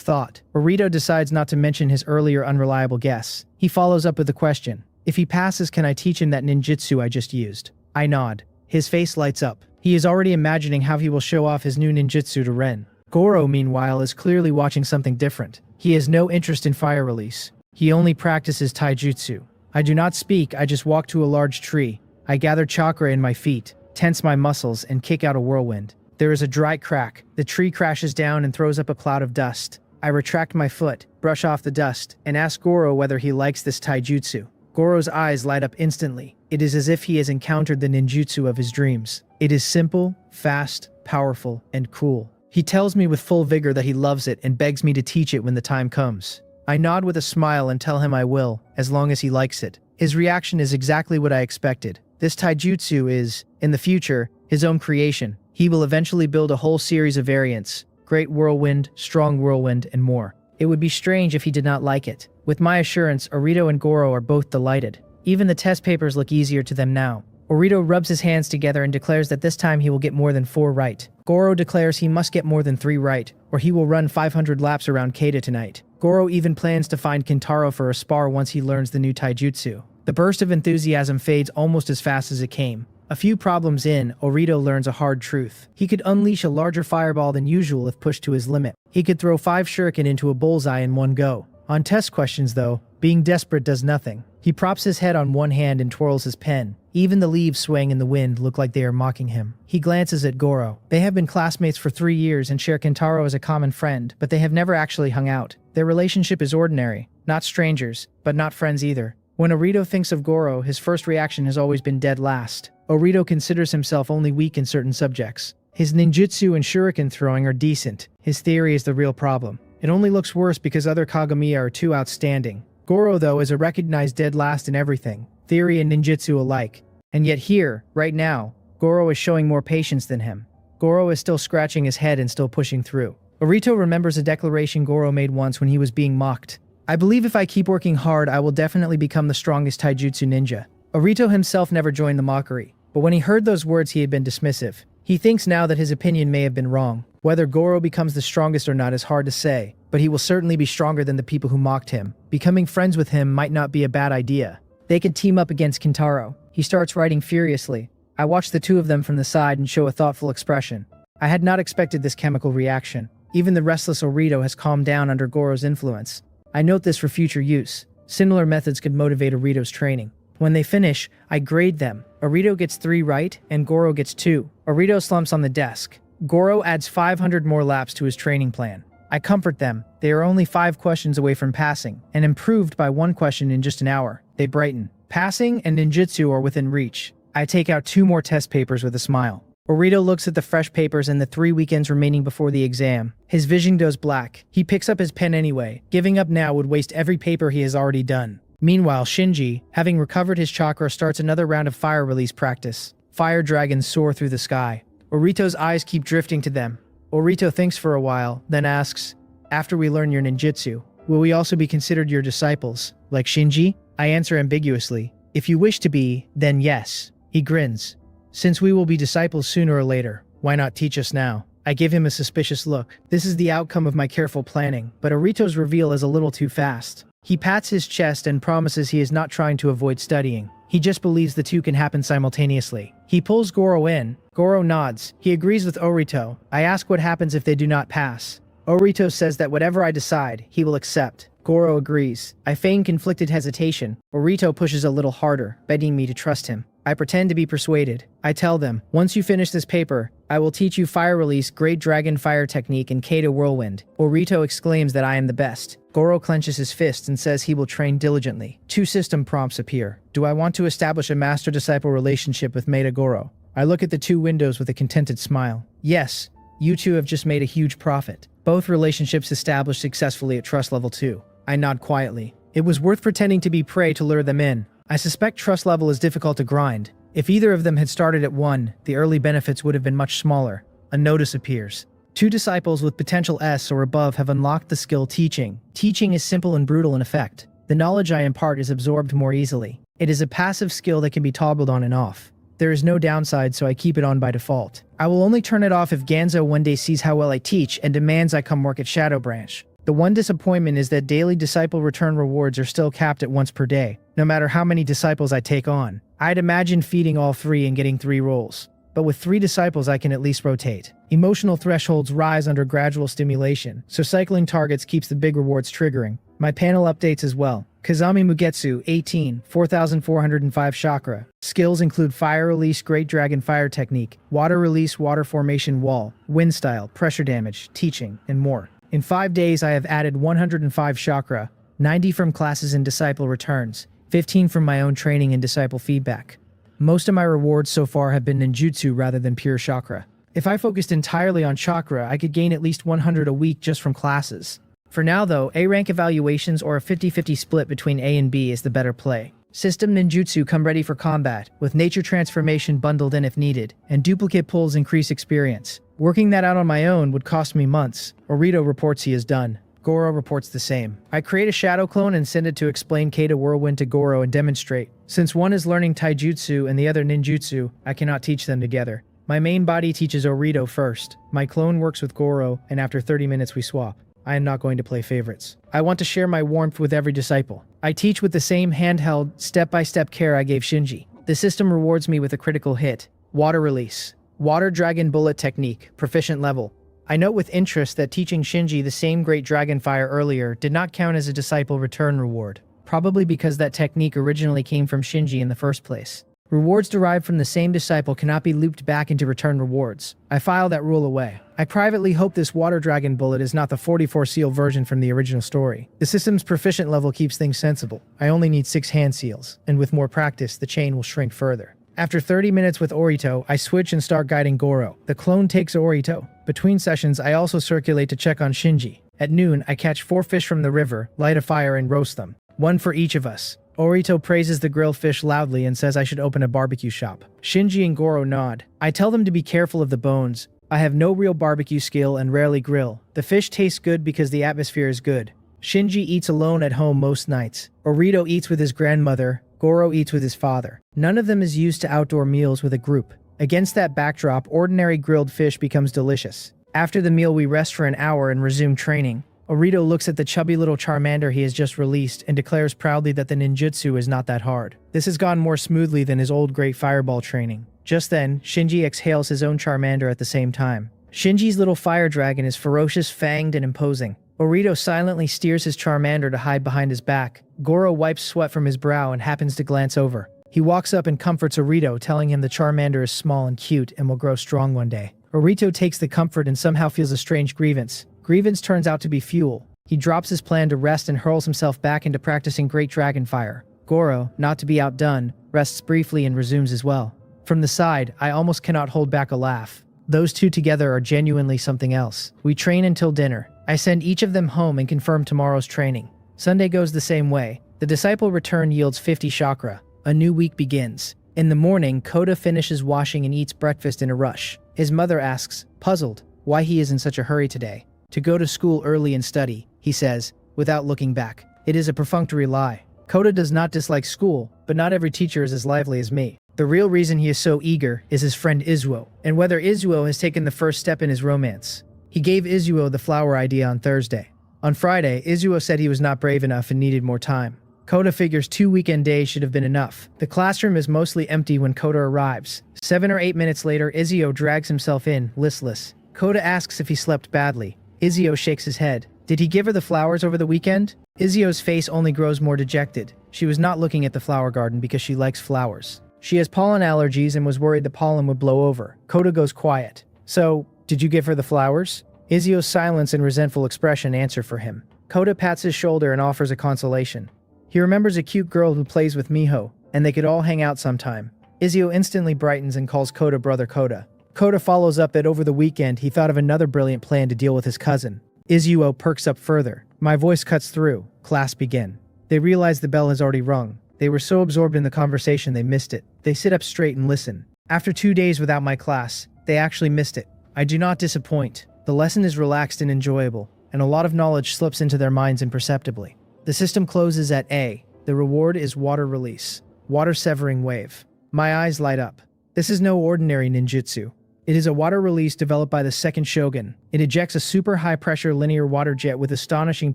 thought. Orito decides not to mention his earlier unreliable guess. He follows up with the question. If he passes, can I teach him that ninjutsu I just used? I nod. His face lights up. He is already imagining how he will show off his new ninjutsu to Ren. Goro, meanwhile, is clearly watching something different. He has no interest in fire release. He only practices taijutsu. I do not speak, I just walk to a large tree. I gather chakra in my feet, tense my muscles, and kick out a whirlwind. There is a dry crack. The tree crashes down and throws up a cloud of dust. I retract my foot, brush off the dust, and ask Goro whether he likes this taijutsu. Goro's eyes light up instantly. It is as if he has encountered the ninjutsu of his dreams. It is simple, fast, powerful, and cool. He tells me with full vigor that he loves it and begs me to teach it when the time comes. I nod with a smile and tell him I will, as long as he likes it. His reaction is exactly what I expected. This taijutsu is, in the future, his own creation. He will eventually build a whole series of variants. Great Whirlwind, Strong Whirlwind, and more. It would be strange if he did not like it. With my assurance, Orito and Goro are both delighted. Even the test papers look easier to them now. Orito rubs his hands together and declares that this time he will get more than 4 right. Goro declares he must get more than 3 right, or he will run 500 laps around Kaida tonight. Goro even plans to find Kentaro for a spar once he learns the new taijutsu. The burst of enthusiasm fades almost as fast as it came. A few problems in, Orito learns a hard truth. He could unleash a larger fireball than usual if pushed to his limit. He could throw 5 shuriken into a bullseye in one go. On test questions though, being desperate does nothing. He props his head on one hand and twirls his pen. Even the leaves swaying in the wind look like they are mocking him. He glances at Goro. They have been classmates for 3 years and share Kentaro as a common friend, but they have never actually hung out. Their relationship is ordinary. Not strangers, but not friends either. When Orito thinks of Goro, his first reaction has always been dead last. Orito considers himself only weak in certain subjects. His ninjutsu and shuriken throwing are decent. His theory is the real problem. It only looks worse because other Kagamiya are too outstanding. Goro, though, is a recognized dead last in everything, theory and ninjutsu alike. And yet here, right now, Goro is showing more patience than him. Goro is still scratching his head and still pushing through. Orito remembers a declaration Goro made once when he was being mocked. "I believe if I keep working hard, I will definitely become the strongest taijutsu ninja." Orito himself never joined the mockery, but when he heard those words he had been dismissive. He thinks now that his opinion may have been wrong. Whether Goro becomes the strongest or not is hard to say, but he will certainly be stronger than the people who mocked him. Becoming friends with him might not be a bad idea. They could team up against Kentaro. He starts writing furiously. I watch the two of them from the side and show a thoughtful expression. I had not expected this chemical reaction. Even the restless Orito has calmed down under Goro's influence. I note this for future use. Similar methods could motivate Orito's training. When they finish, I grade them. Orito gets 3 right, and Goro gets 2. Orito slumps on the desk. Goro adds 500 more laps to his training plan. I comfort them. They are only 5 questions away from passing, and improved by 1 question in just an hour. They brighten. Passing and ninjutsu are within reach. I take out 2 more test papers with a smile. Orito looks at the fresh papers and the 3 weekends remaining before the exam. His vision goes black. He picks up his pen anyway. Giving up now would waste every paper he has already done. Meanwhile, Shinji, having recovered his chakra, starts another round of fire release practice. Fire dragons soar through the sky. Orito's eyes keep drifting to them. Orito thinks for a while, then asks, "After we learn your ninjutsu, will we also be considered your disciples, like Shinji?" I answer ambiguously, "If you wish to be, then yes." He grins. "Since we will be disciples sooner or later, why not teach us now?" I give him a suspicious look. This is the outcome of my careful planning, but Orito's reveal is a little too fast. He pats his chest and promises he is not trying to avoid studying. He just believes the two can happen simultaneously. He pulls Goro in. Goro nods. He agrees with Orito. I ask what happens if they do not pass. Orito says that whatever I decide, he will accept. Goro agrees. I feign conflicted hesitation. Orito pushes a little harder, begging me to trust him. I pretend to be persuaded. I tell them, once you finish this paper, I will teach you fire release, great dragon fire technique, and Kaida whirlwind. Orito exclaims that I am the best. Goro clenches his fist and says he will train diligently. 2 system prompts appear. Do I want to establish a master-disciple relationship with Maida Goro? I look at the 2 windows with a contented smile. Yes, you 2 have just made a huge profit. Both relationships established successfully at trust level 2. I nod quietly. It was worth pretending to be prey to lure them in. I suspect trust level is difficult to grind. If either of them had started at 1, the early benefits would have been much smaller. A notice appears. 2 disciples with potential S or above have unlocked the skill teaching. Teaching is simple and brutal in effect. The knowledge I impart is absorbed more easily. It is a passive skill that can be toggled on and off. There is no downside, so I keep it on by default. I will only turn it off if Ganzo one day sees how well I teach and demands I come work at Shadow Branch. The one disappointment is that daily disciple return rewards are still capped at once per day, no matter how many disciples I take on. I'd imagine feeding all 3 and getting 3 rolls. But with 3 disciples I can at least rotate. Emotional thresholds rise under gradual stimulation, so cycling targets keeps the big rewards triggering. My panel updates as well. Kazami Mugetsu, 18, 4,405 chakra. Skills include Fire Release, Great Dragon Fire Technique, Water Release, Water Formation Wall, Wind Style, Pressure Damage, Teaching, and more. In 5 days I have added 105 chakra, 90 from classes and disciple returns, 15 from my own training and disciple feedback. Most of my rewards so far have been ninjutsu rather than pure chakra. If I focused entirely on chakra, I could gain at least 100 a week just from classes. For now though, A rank evaluations or a 50-50 split between A and B is the better play. System ninjutsu come ready for combat, with nature transformation bundled in if needed, and duplicate pulls increase experience. Working that out on my own would cost me months. Orito reports he is done. Goro reports the same. I create a shadow clone and send it to explain Kaida whirlwind to Goro and demonstrate. Since one is learning taijutsu and the other ninjutsu, I cannot teach them together. My main body teaches Orito first. My clone works with Goro, and after 30 minutes we swap. I am not going to play favorites. I want to share my warmth with every disciple. I teach with the same handheld, step-by-step care I gave Shinji. The system rewards me with a critical hit. Water release. Water dragon bullet technique, proficient level. I note with interest that teaching Shinji the same great dragon fire earlier did not count as a disciple return reward, probably because that technique originally came from Shinji in the first place. Rewards derived from the same disciple cannot be looped back into return rewards. I file that rule away. I privately hope this water dragon bullet is not the 44 seal version from the original story. The system's proficient level keeps things sensible. I only need 6 hand seals, and with more practice, the chain will shrink further. After 30 minutes with Orito, I switch and start guiding Goro. The clone takes Orito. Between sessions, I also circulate to check on Shinji. At noon, I catch 4 fish from the river, light a fire and roast them. 1 for each of us. Orito praises the grilled fish loudly and says I should open a barbecue shop. Shinji and Goro nod. I tell them to be careful of the bones. I have no real barbecue skill and rarely grill. The fish tastes good because the atmosphere is good. Shinji eats alone at home most nights. Orito eats with his grandmother. Goro eats with his father. None of them is used to outdoor meals with a group. Against that backdrop, ordinary grilled fish becomes delicious. After the meal, we rest for an hour and resume training. Orito looks at the chubby little Charmander he has just released and declares proudly that the ninjutsu is not that hard. This has gone more smoothly than his old great fireball training. Just then, Shinji exhales his own Charmander at the same time. Shinji's little fire dragon is ferocious, fanged, and imposing. Orito silently steers his Charmander to hide behind his back. Goro wipes sweat from his brow and happens to glance over. He walks up and comforts Orito, telling him the Charmander is small and cute and will grow strong one day. Orito takes the comfort and somehow feels a strange grievance. Grievance turns out to be fuel. He drops his plan to rest and hurls himself back into practicing great dragon fire. Goro, not to be outdone, rests briefly and resumes as well. From the side, I almost cannot hold back a laugh. Those two together are genuinely something else. We train until dinner. I send each of them home and confirm tomorrow's training. Sunday goes the same way. The disciple return yields 50 chakra. A new week begins. In the morning, Koda finishes washing and eats breakfast in a rush. His mother asks, puzzled, why he is in such a hurry today. To go to school early and study, he says, without looking back. It is a perfunctory lie. Koda does not dislike school, but not every teacher is as lively as me. The real reason he is so eager is his friend Izuo, and whether Izuo has taken the first step in his romance. He gave Izuo the flower idea on Thursday. On Friday, Izuo said he was not brave enough and needed more time. Koda figures 2 weekend days should have been enough. The classroom is mostly empty when Koda arrives. 7 or 8 minutes later, Izuo drags himself in, listless. Koda asks if he slept badly. Izuo shakes his head. Did he give her the flowers over the weekend? Izuo's face only grows more dejected. She was not looking at the flower garden because she likes flowers. She has pollen allergies and was worried the pollen would blow over. Koda goes quiet. So, did you give her the flowers? Izuo's silence and resentful expression answer for him. Koda pats his shoulder and offers a consolation. He remembers a cute girl who plays with Miho, and they could all hang out sometime. Izuo instantly brightens and calls Koda brother Koda. Koda follows up that over the weekend he thought of another brilliant plan to deal with his cousin. Izuo perks up further. My voice cuts through. Class begin. They realize the bell has already rung. They were so absorbed in the conversation they missed it. They sit up straight and listen. After 2 days without my class, they actually missed it. I do not disappoint. The lesson is relaxed and enjoyable, and a lot of knowledge slips into their minds imperceptibly. The system closes at A. The reward is water release. Water severing wave. My eyes light up. This is no ordinary ninjutsu. It is a water release developed by the second shogun. It ejects a super high-pressure linear water jet with astonishing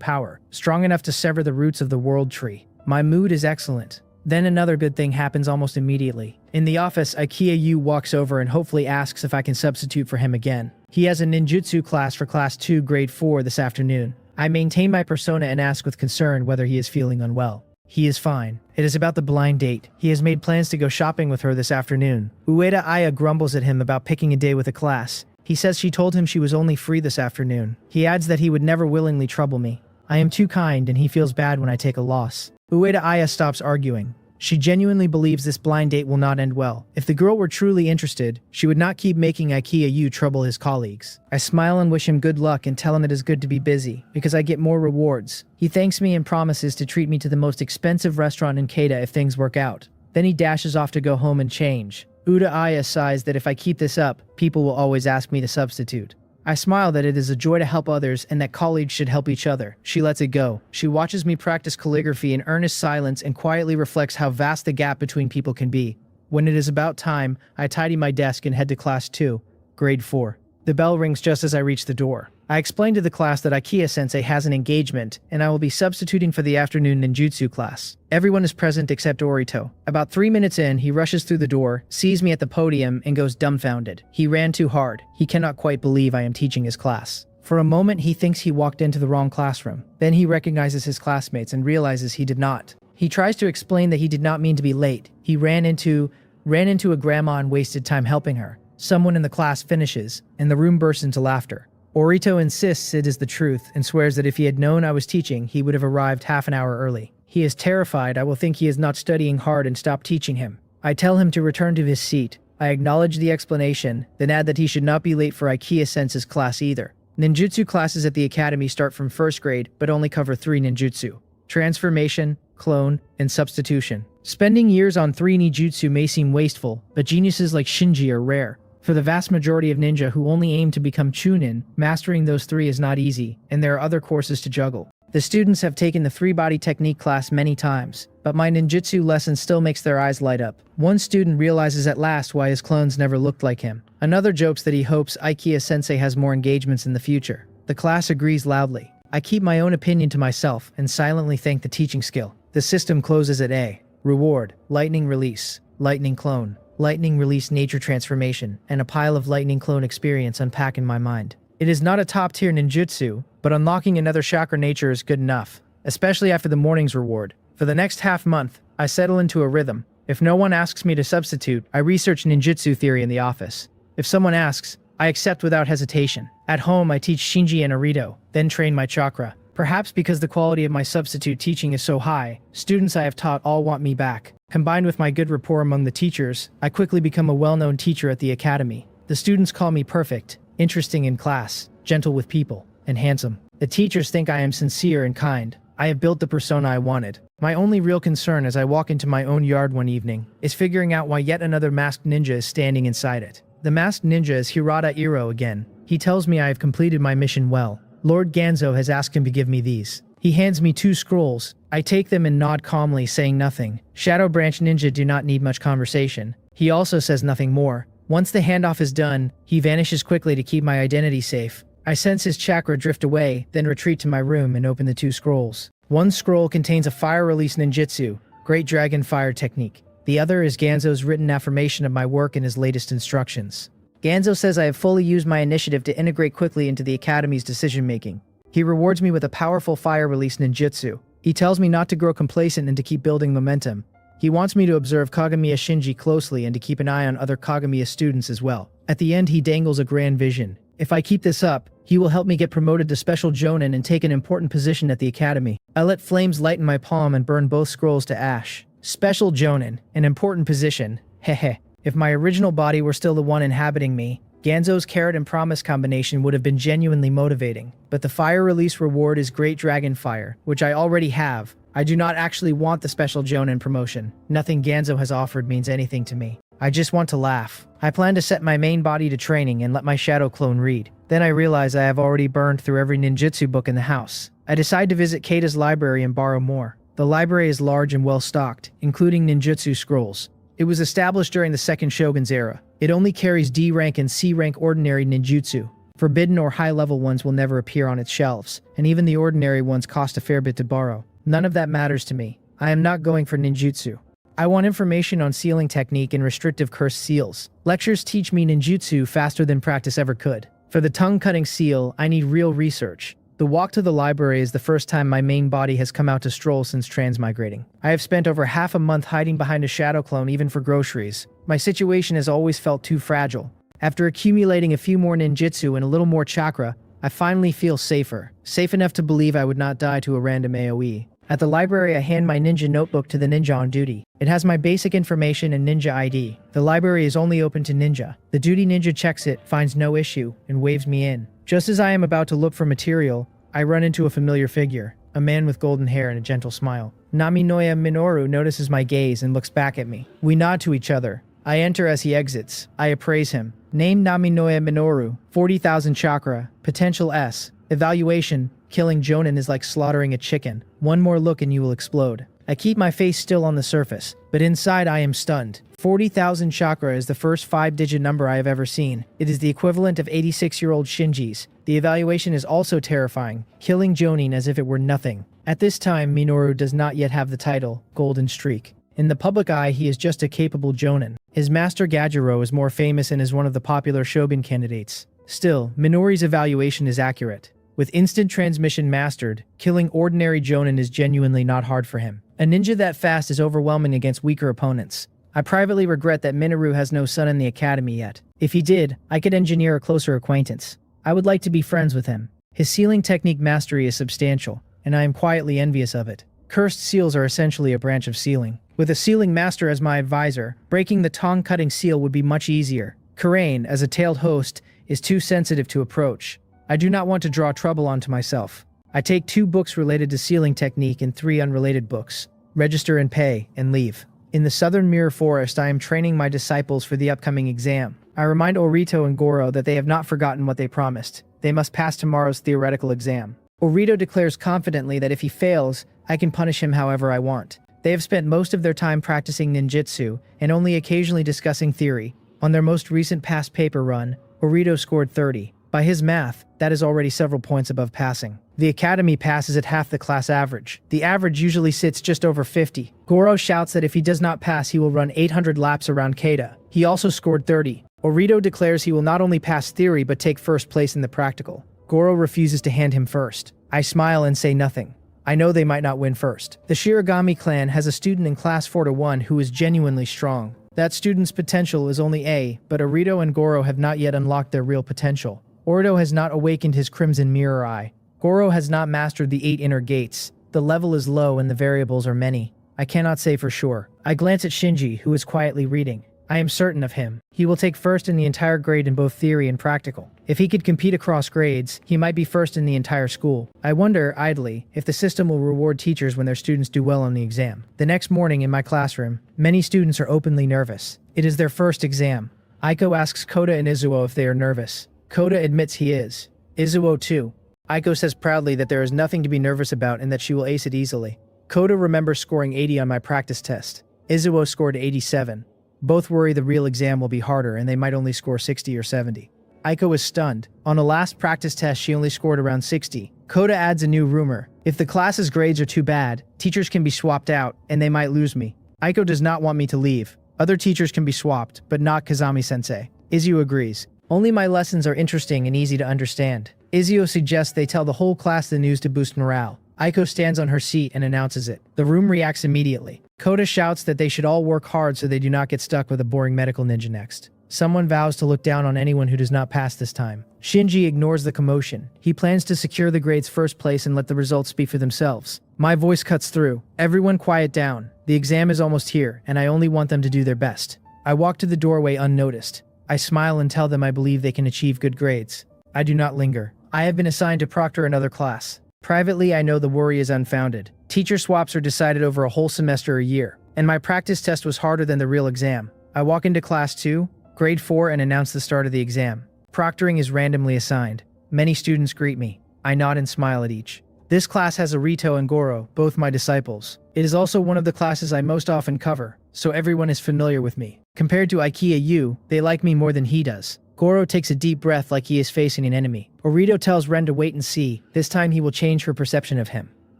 power, strong enough to sever the roots of the world tree. My mood is excellent. Then another good thing happens almost immediately. In the office, Ikea walks over and hopefully asks if I can substitute for him again. He has a ninjutsu class for class 2 grade 4 this afternoon. I maintain my persona and ask with concern whether he is feeling unwell. He is fine. It is about the blind date. He has made plans to go shopping with her this afternoon. Ueda Aya grumbles at him about picking a day with a class. He says she told him she was only free this afternoon. He adds that he would never willingly trouble me. I am too kind and he feels bad when I take a loss. Ueda Aya stops arguing. She genuinely believes this blind date will not end well. If the girl were truly interested, she would not keep making Ikea trouble his colleagues. I smile and wish him good luck and tell him it is good to be busy, because I get more rewards. He thanks me and promises to treat me to the most expensive restaurant in Kaida if things work out. Then he dashes off to go home and change. Ueda Aya sighs that if I keep this up, people will always ask me to substitute. I smile that it is a joy to help others and that colleagues should help each other. She lets it go. She watches me practice calligraphy in earnest silence and quietly reflects how vast the gap between people can be. When it is about time, I tidy my desk and head to class 2, grade 4. The bell rings just as I reach the door. I explain to the class that Ikea-sensei has an engagement, and I will be substituting for the afternoon ninjutsu class. Everyone is present except Orito. About 3 minutes in, he rushes through the door, sees me at the podium, and goes dumbfounded. He ran too hard. He cannot quite believe I am teaching his class. For a moment, he thinks he walked into the wrong classroom. Then he recognizes his classmates and realizes he did not. He tries to explain that he did not mean to be late. He ran into a grandma and wasted time helping her. Someone in the class finishes, and the room bursts into laughter. Orito insists it is the truth and swears that if he had known I was teaching, he would have arrived half an hour early. He is terrified I will think he is not studying hard and stop teaching him. I tell him to return to his seat. I acknowledge the explanation, then add that he should not be late for Ikea-sensei's class either. Ninjutsu classes at the Academy start from 1st grade, but only cover 3 ninjutsu: transformation, clone, and substitution. Spending years on 3 ninjutsu may seem wasteful, but geniuses like Shinji are rare. For the vast majority of ninja who only aim to become chunin, mastering those 3 is not easy, and there are other courses to juggle. The students have taken the 3-body technique class many times, but my ninjutsu lesson still makes their eyes light up. One student realizes at last why his clones never looked like him. Another jokes that he hopes Ikea-sensei has more engagements in the future. The class agrees loudly. I keep my own opinion to myself and silently thank the teaching skill. The system closes at A. Reward: lightning release, lightning clone, lightning release nature transformation, and a pile of lightning clone experience unpack in my mind. It is not a top-tier ninjutsu, but unlocking another chakra nature is good enough, especially after the morning's reward. For the next half-month, I settle into a rhythm. If no one asks me to substitute, I research ninjutsu theory in the office. If someone asks, I accept without hesitation. At home, I teach Shinji and Naruto, then train my chakra. Perhaps because the quality of my substitute teaching is so high, students I have taught all want me back. Combined with my good rapport among the teachers, I quickly become a well-known teacher at the academy. The students call me perfect, interesting in class, gentle with people, and handsome. The teachers think I am sincere and kind. I have built the persona I wanted. My only real concern as I walk into my own yard one evening is figuring out why yet another masked ninja is standing inside it. The masked ninja is Hirata Iro again. He tells me I have completed my mission well. Lord Ganzo has asked him to give me these. He hands me 2 scrolls. I take them and nod calmly, saying nothing. Shadow Branch Ninja do not need much conversation. He also says nothing more. Once the handoff is done, he vanishes quickly to keep my identity safe. I sense his chakra drift away, then retreat to my room and open the 2 scrolls. One scroll contains a fire release ninjutsu, Great Dragon Fire technique. The other is Ganzo's written affirmation of my work and his latest instructions. Ganzo says I have fully used my initiative to integrate quickly into the Academy's decision-making. He rewards me with a powerful fire release ninjutsu. He tells me not to grow complacent and to keep building momentum. He wants me to observe Kagamiya Shinji closely and to keep an eye on other Kagamiya students as well. At the end, he dangles a grand vision. If I keep this up, he will help me get promoted to Special Jonin and take an important position at the Academy. I let flames light in my palm and burn both scrolls to ash. Special Jonin, an important position. Hehe. If my original body were still the one inhabiting me, Ganzo's carrot and promise combination would have been genuinely motivating. But the fire release reward is Great Dragon Fire, which I already have. I do not actually want the Special Jonin promotion. Nothing Ganzo has offered means anything to me. I just want to laugh. I plan to set my main body to training and let my shadow clone read. Then I realize I have already burned through every ninjutsu book in the house. I decide to visit Kaida's library and borrow more. The library is large and well stocked, including ninjutsu scrolls. It was established during the Second Shogun's era. It only carries D rank and C rank ordinary ninjutsu. Forbidden or high-level ones will never appear on its shelves, and even the ordinary ones cost a fair bit to borrow. None of that matters to me. I am not going for ninjutsu. I want information on sealing technique and restrictive cursed seals. Lectures teach me ninjutsu faster than practice ever could. For the tongue-cutting seal, I need real research. The walk to the library is the first time my main body has come out to stroll since transmigrating. I have spent over half a month hiding behind a shadow clone even for groceries. My situation has always felt too fragile. After accumulating a few more ninjutsu and a little more chakra, I finally feel safer. Safe enough to believe I would not die to a random AoE. At the library, I hand my ninja notebook to the ninja on duty. It has my basic information and ninja ID. The library is only open to ninja. The duty ninja checks it, finds no issue, and waves me in. Just as I am about to look for material, I run into a familiar figure, a man with golden hair and a gentle smile. Naminoya Minoru notices my gaze and looks back at me. We nod to each other. I enter as he exits. I appraise him. Name Naminoya Minoru, 40,000 chakra, potential S. Evaluation, killing Jonin is like slaughtering a chicken. One more look and you will explode. I keep my face still on the surface, but inside I am stunned. 40,000 chakra is the first 5-digit number I have ever seen. It is the equivalent of 86-year-old Shinji's. The evaluation is also terrifying, killing Jonin as if it were nothing. At this time, Minoru does not yet have the title, Golden Streak. In the public eye, he is just a capable jonin. His master Gajuro is more famous and is one of the popular Shogun candidates. Still, Minori's evaluation is accurate. With instant transmission mastered, killing ordinary jonin is genuinely not hard for him. A ninja that fast is overwhelming against weaker opponents. I privately regret that Minoru has no son in the academy yet. If he did, I could engineer a closer acquaintance. I would like to be friends with him. His sealing technique mastery is substantial, and I am quietly envious of it. Cursed seals are essentially a branch of sealing. With a sealing master as my advisor, breaking the tongue-cutting seal would be much easier. Karain, as a tailed host, is too sensitive to approach. I do not want to draw trouble onto myself. I take 2 books related to sealing technique and 3 unrelated books. Register and pay, and leave. In the southern Mirror Forest, I am training my disciples for the upcoming exam. I remind Orito and Goro that they have not forgotten what they promised. They must pass tomorrow's theoretical exam. Orito declares confidently that if he fails, I can punish him however I want. They have spent most of their time practicing ninjutsu and only occasionally discussing theory. On their most recent past paper run, Orito scored 30. By his math, that is already several points above passing. The academy passes at half the class average. The average usually sits just over 50. Goro shouts that if he does not pass, he will run 800 laps around Kaida. He also scored 30. Orito declares he will not only pass theory but take first place in the practical. Goro refuses to hand him first. I smile and say nothing. I know they might not win first. The Shirogami clan has a student in class 4-1 who is genuinely strong. That student's potential is only A, but Orito and Goro have not yet unlocked their real potential. Orito has not awakened his crimson mirror eye. Goro has not mastered the 8 inner gates. The level is low and the variables are many. I cannot say for sure. I glance at Shinji, who is quietly reading. I am certain of him. He will take first in the entire grade in both theory and practical. If he could compete across grades, he might be first in the entire school. I wonder, idly, if the system will reward teachers when their students do well on the exam. The next morning in my classroom, many students are openly nervous. It is their first exam. Aiko asks Koda and Izuo if they are nervous. Koda admits he is. Izuo too. Aiko says proudly that there is nothing to be nervous about and that she will ace it easily. Koda remembers scoring 80 on my practice test. Izuo scored 87. Both worry the real exam will be harder and they might only score 60 or 70. Aiko is stunned. On a last practice test, she only scored around 60. Koda adds a new rumor. If the class's grades are too bad, teachers can be swapped out and they might lose me. Aiko does not want me to leave. Other teachers can be swapped, but not Kazami-sensei. Izuo agrees. Only my lessons are interesting and easy to understand. Izuo suggests they tell the whole class the news to boost morale. Aiko stands on her seat and announces it. The room reacts immediately. Koda shouts that they should all work hard so they do not get stuck with a boring medical ninja next. Someone vows to look down on anyone who does not pass this time. Shinji ignores the commotion. He plans to secure the grade's first place and let the results speak for themselves. My voice cuts through. Everyone quiet down. The exam is almost here, and I only want them to do their best. I walk to the doorway unnoticed. I smile and tell them I believe they can achieve good grades. I do not linger. I have been assigned to proctor another class. Privately, I know the worry is unfounded. Teacher swaps are decided over a whole semester or year, and my practice test was harder than the real exam. I walk into class 2, grade 4, and announce the start of the exam. Proctoring is randomly assigned. Many students greet me. I nod and smile at each. This class has Orito and Goro, both my disciples. It is also one of the classes I most often cover, so everyone is familiar with me. Compared to Ikea Yu, they like me more than he does. Goro takes a deep breath like he is facing an enemy. Orito tells Ren to wait and see. This time he will change her perception of him.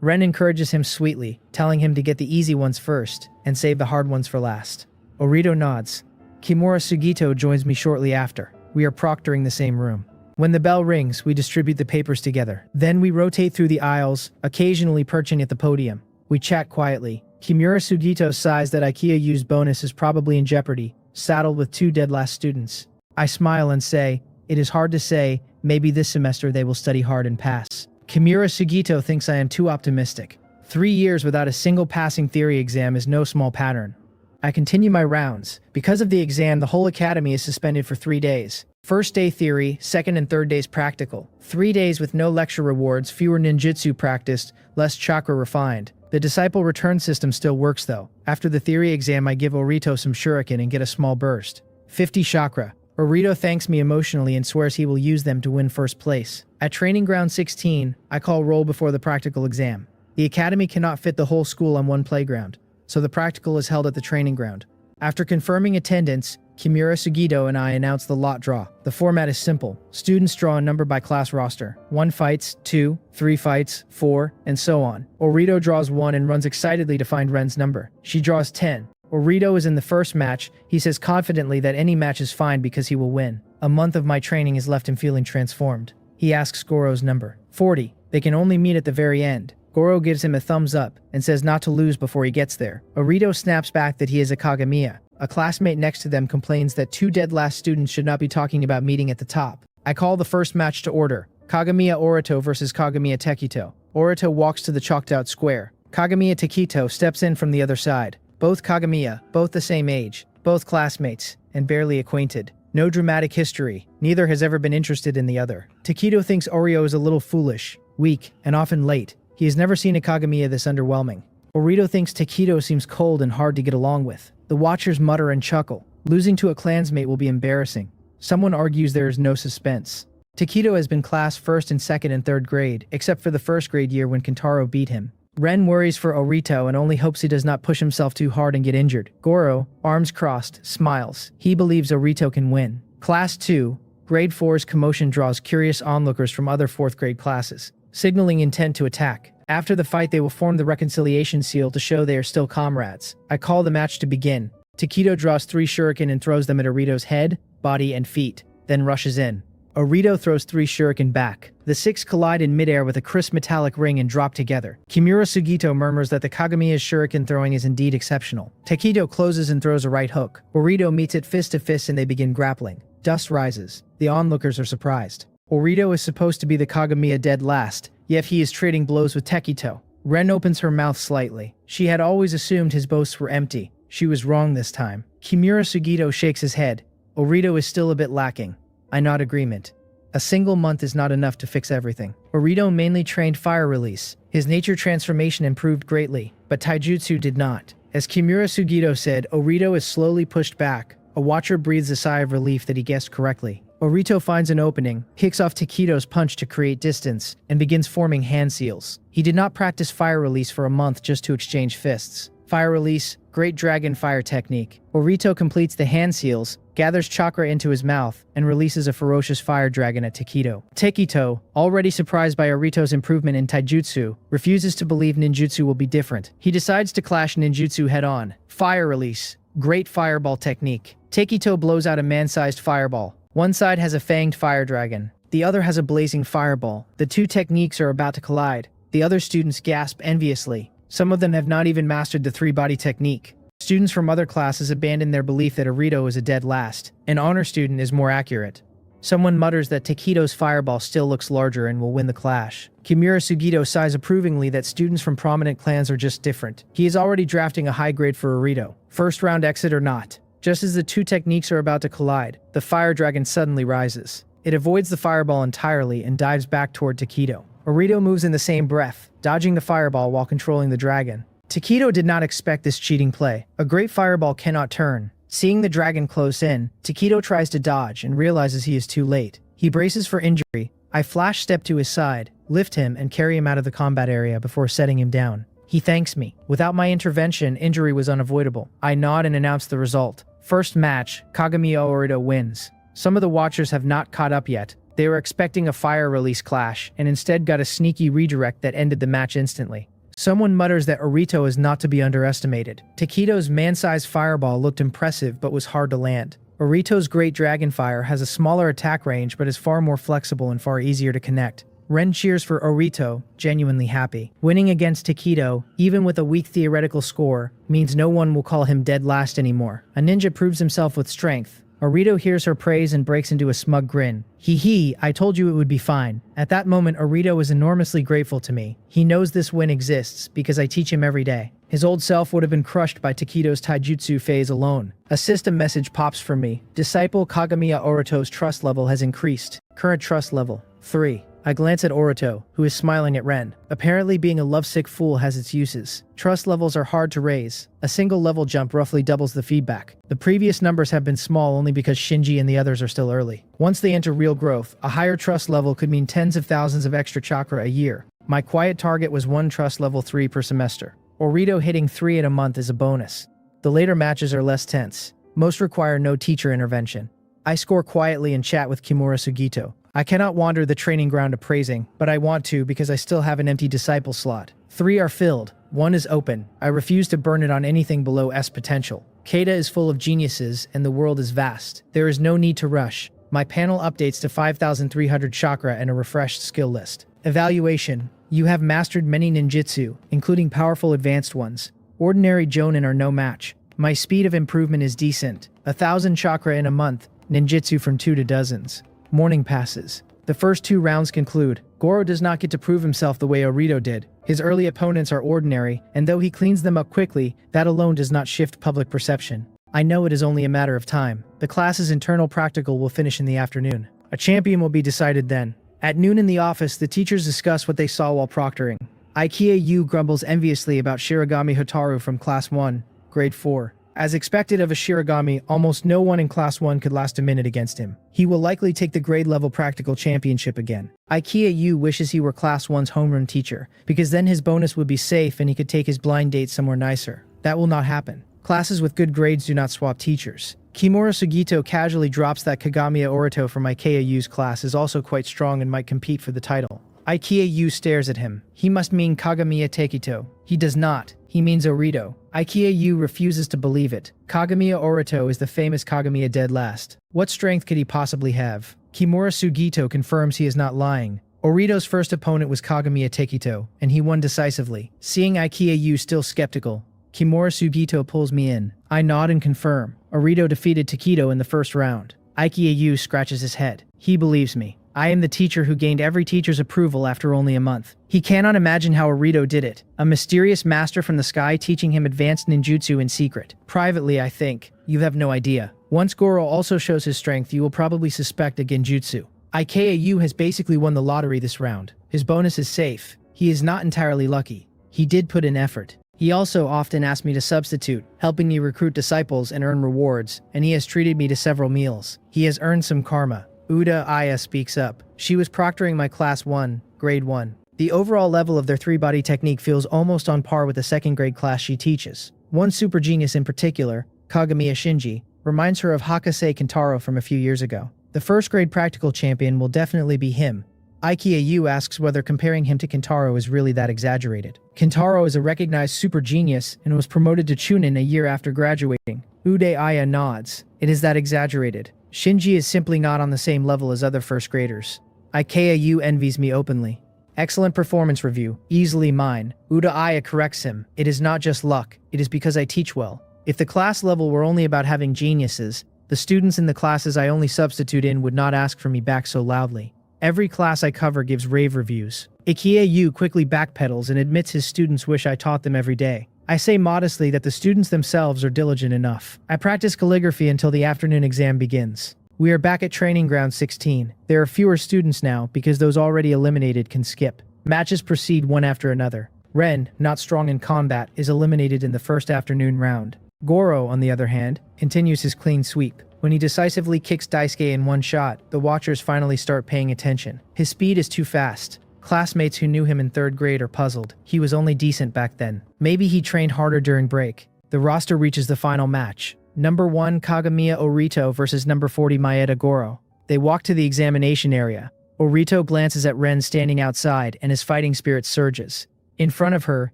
Ren encourages him sweetly, telling him to get the easy ones first and save the hard ones for last. Orito nods. Kimura Sugito joins me shortly after. We are proctoring the same room. When the bell rings, we distribute the papers together. Then we rotate through the aisles, occasionally perching at the podium. We chat quietly. Kimura Sugito sighs that IKEA U's bonus is probably in jeopardy, saddled with 2 dead last students. I smile and say, it is hard to say, maybe this semester they will study hard and pass. Kimura Sugito thinks I am too optimistic. 3 years without a single passing theory exam is no small pattern. I continue my rounds. Because of the exam, the whole academy is suspended for 3 days. First day theory, second and third days practical. 3 days with no lecture rewards, fewer ninjutsu practiced, less chakra refined. The disciple return system still works though. After the theory exam, I give Orito some shuriken and get a small burst. 50 chakra. Orito thanks me emotionally and swears he will use them to win first place. At training ground 16, I call roll before the practical exam. The academy cannot fit the whole school on one playground, so the practical is held at the training ground. After confirming attendance, Kimura Sugito and I announce the lot draw. The format is simple. Students draw a number by class roster. 1 fights, 2, 3 fights, 4, and so on. Orito draws 1 and runs excitedly to find Ren's number. She draws 10. Orito is in the first match. He says confidently that any match is fine because he will win. A month of my training has left him feeling transformed. He asks Goro's number. 40. They can only meet at the very end. Goro gives him a thumbs up and says not to lose before he gets there. Orito snaps back that he is a Kagamiya. A classmate next to them complains that 2 dead last students should not be talking about meeting at the top. I call the first match to order. Kagamiya Orito versus Kagamiya Tekito. Orito walks to the chalked out square. Kagamiya Tekito steps in from the other side. Both Kagamiya, both the same age, both classmates, and barely acquainted. No dramatic history. Neither has ever been interested in the other. Tekito thinks Oreo is a little foolish, weak, and often late. He has never seen a Kagamiya this underwhelming. Orito thinks Tekito seems cold and hard to get along with. The watchers mutter and chuckle. Losing to a clansmate will be embarrassing. Someone argues there is no suspense. Tekito has been class first in 2nd and 3rd grade, except for the 1st grade year when Kentaro beat him. Ren worries for Orito and only hopes he does not push himself too hard and get injured. Goro, arms crossed, smiles. He believes Orito can win. Class 2, Grade 4's commotion draws curious onlookers from other 4th grade classes, signaling intent to attack. After the fight, they will form the reconciliation seal to show they are still comrades. I call the match to begin. Tekito draws 3 shuriken and throws them at Orito's head, body, and feet, then rushes in. Orito throws 3 shuriken back. The 6 collide in midair with a crisp metallic ring and drop together. Kimura Sugito murmurs that the Kagamiya's shuriken throwing is indeed exceptional. Tekito closes and throws a right hook. Orito meets it fist to fist and they begin grappling. Dust rises. The onlookers are surprised. Orito is supposed to be the Kagamiya dead last, yet he is trading blows with Tekito. Ren opens her mouth slightly. She had always assumed his boasts were empty. She was wrong this time. Kimura Sugito shakes his head. Orito is still a bit lacking. I nod agreement. A single month is not enough to fix everything. Orito mainly trained fire release. His nature transformation improved greatly, but taijutsu did not. As Kimura Sugito said, Orito is slowly pushed back. A watcher breathes a sigh of relief that he guessed correctly. Orito finds an opening, kicks off Tekito's punch to create distance, and begins forming hand seals. He did not practice fire release for a month just to exchange fists. Fire release, great dragon fire technique. Orito completes the hand seals, gathers chakra into his mouth, and releases a ferocious fire dragon at Tekito. Tekito, already surprised by Orito's improvement in taijutsu, refuses to believe ninjutsu will be different. He decides to clash ninjutsu head-on. Fire release, great fireball technique. Tekito blows out a man-sized fireball. One side has a fanged fire dragon. The other has a blazing fireball. The 2 techniques are about to collide. The other students gasp enviously. Some of them have not even mastered the 3-body technique. Students from other classes abandon their belief that Orito is a dead last. An honor student is more accurate. Someone mutters that Tekito's fireball still looks larger and will win the clash. Kimura Sugito sighs approvingly that students from prominent clans are just different. He is already drafting a high grade for Orito. First round exit or not. Just as the 2 techniques are about to collide, the fire dragon suddenly rises. It avoids the fireball entirely and dives back toward Tekito. Orito moves in the same breath, dodging the fireball while controlling the dragon. Tekito did not expect this cheating play. A great fireball cannot turn. Seeing the dragon close in, Tekito tries to dodge and realizes he is too late. He braces for injury. I flash step to his side, lift him, and carry him out of the combat area before setting him down. He thanks me. Without my intervention, injury was unavoidable. I nod and announce the result. First match, Kagamiya Orito wins. Some of the watchers have not caught up yet. They were expecting a fire release clash, and instead got a sneaky redirect that ended the match instantly. Someone mutters that Orito is not to be underestimated. Tekito's man-sized fireball looked impressive but was hard to land. Orito's great dragon fire has a smaller attack range but is far more flexible and far easier to connect. Ren cheers for Orito, genuinely happy. Winning against Tekito, even with a weak theoretical score, means no one will call him dead last anymore. A ninja proves himself with strength. Orito hears her praise and breaks into a smug grin. Hee, I told you it would be fine. At that moment, Orito is enormously grateful to me. He knows this win exists because I teach him every day. His old self would have been crushed by Tekito's taijutsu phase alone. A system message pops for me. Disciple Kagamiya Orito's trust level has increased. Current trust level, 3. I glance at Orito, who is smiling at Ren. Apparently being a lovesick fool has its uses. Trust levels are hard to raise. A single level jump roughly doubles the feedback. The previous numbers have been small only because Shinji and the others are still early. Once they enter real growth, a higher trust level could mean tens of thousands of extra chakra a year. My quiet target was 1 trust level 3 per semester. Orito hitting 3 in a month is a bonus. The later matches are less tense. Most require no teacher intervention. I score quietly and chat with Kimura Sugito. I cannot wander the training ground appraising, but I want to because I still have an empty disciple slot. 3 are filled. 1 is open. I refuse to burn it on anything below S potential. Kaida is full of geniuses and the world is vast. There is no need to rush. My panel updates to 5,300 chakra and a refreshed skill list. Evaluation. You have mastered many ninjutsu, including powerful advanced ones. Ordinary jonin are no match. My speed of improvement is decent. 1,000 chakra in a month. Ninjutsu from 2 to dozens. Morning passes. The first 2 rounds conclude. Goro does not get to prove himself the way Orito did. His early opponents are ordinary, and though he cleans them up quickly, that alone does not shift public perception. I know it is only a matter of time. The class's internal practical will finish in the afternoon. A champion will be decided then. At noon in the office, the teachers discuss what they saw while proctoring. Ikea Yu grumbles enviously about Shiragami Hotaru from Class 1, Grade 4. As expected of a Shiragami, almost no one in Class 1 could last a minute against him. He will likely take the grade-level practical championship again. Ikea Yu wishes he were Class 1's homeroom teacher, because then his bonus would be safe and he could take his blind date somewhere nicer. That will not happen. Classes with good grades do not swap teachers. Kimura Sugito casually drops that Kagamiya Orito from Ikea Yu's class is also quite strong and might compete for the title. Ikea Yu stares at him. He must mean Kagamiya Tekito. He does not. He means Orito. Ikea Yu refuses to believe it. Kagamiya Orito is the famous Kagamiya dead last. What strength could he possibly have? Kimura Sugito confirms he is not lying. Orito's first opponent was Kagamiya Tekito, and he won decisively. Seeing Ikea Yu still skeptical, Kimura Sugito pulls me in. I nod and confirm. Orito defeated Takedo in the first round. Ikea Yu scratches his head. He believes me. I am the teacher who gained every teacher's approval after only a month. He cannot imagine how Orito did it. A mysterious master from the sky teaching him advanced ninjutsu in secret. Privately, I think. You have no idea. Once Goro also shows his strength, you will probably suspect a genjutsu. Ikea Yu has basically won the lottery this round. His bonus is safe. He is not entirely lucky. He did put in effort. He also often asked me to substitute, helping me recruit disciples and earn rewards, and he has treated me to several meals. He has earned some karma. Uda Aya speaks up. She was proctoring my Class 1, Grade 1. The overall level of their 3-body technique feels almost on par with the 2nd grade class she teaches. One super genius in particular, Kagamiya Shinji, reminds her of Hakase Kentaro from a few years ago. The 1st grade practical champion will definitely be him. Ikea Yu asks whether comparing him to Kentaro is really that exaggerated. Kentaro is a recognized super genius and was promoted to Chunin a year after graduating. Ude Aya nods. It is that exaggerated. Shinji is simply not on the same level as other 1st graders. Ikea Yu envies me openly. Excellent performance review. Easily mine. Uda Aya corrects him. It is not just luck. It is because I teach well. If the class level were only about having geniuses, the students in the classes I only substitute in would not ask for me back so loudly. Every class I cover gives rave reviews. Ikea Yu quickly backpedals and admits his students wish I taught them every day. I say modestly that the students themselves are diligent enough. I practice calligraphy until the afternoon exam begins. We are back at training ground 16. There are fewer students now because those already eliminated can skip. Matches proceed one after another. Ren, not strong in combat, is eliminated in the first afternoon round. Goro, on the other hand, continues his clean sweep. When he decisively kicks Daisuke in one shot, the watchers finally start paying attention. His speed is too fast. Classmates who knew him in 3rd grade are puzzled. He was only decent back then. Maybe he trained harder during break. The roster reaches the final match. Number 1 Kagamiya Orito versus number 40 Maeda Goro. They walk to the examination area. Orito glances at Ren standing outside and his fighting spirit surges. In front of her,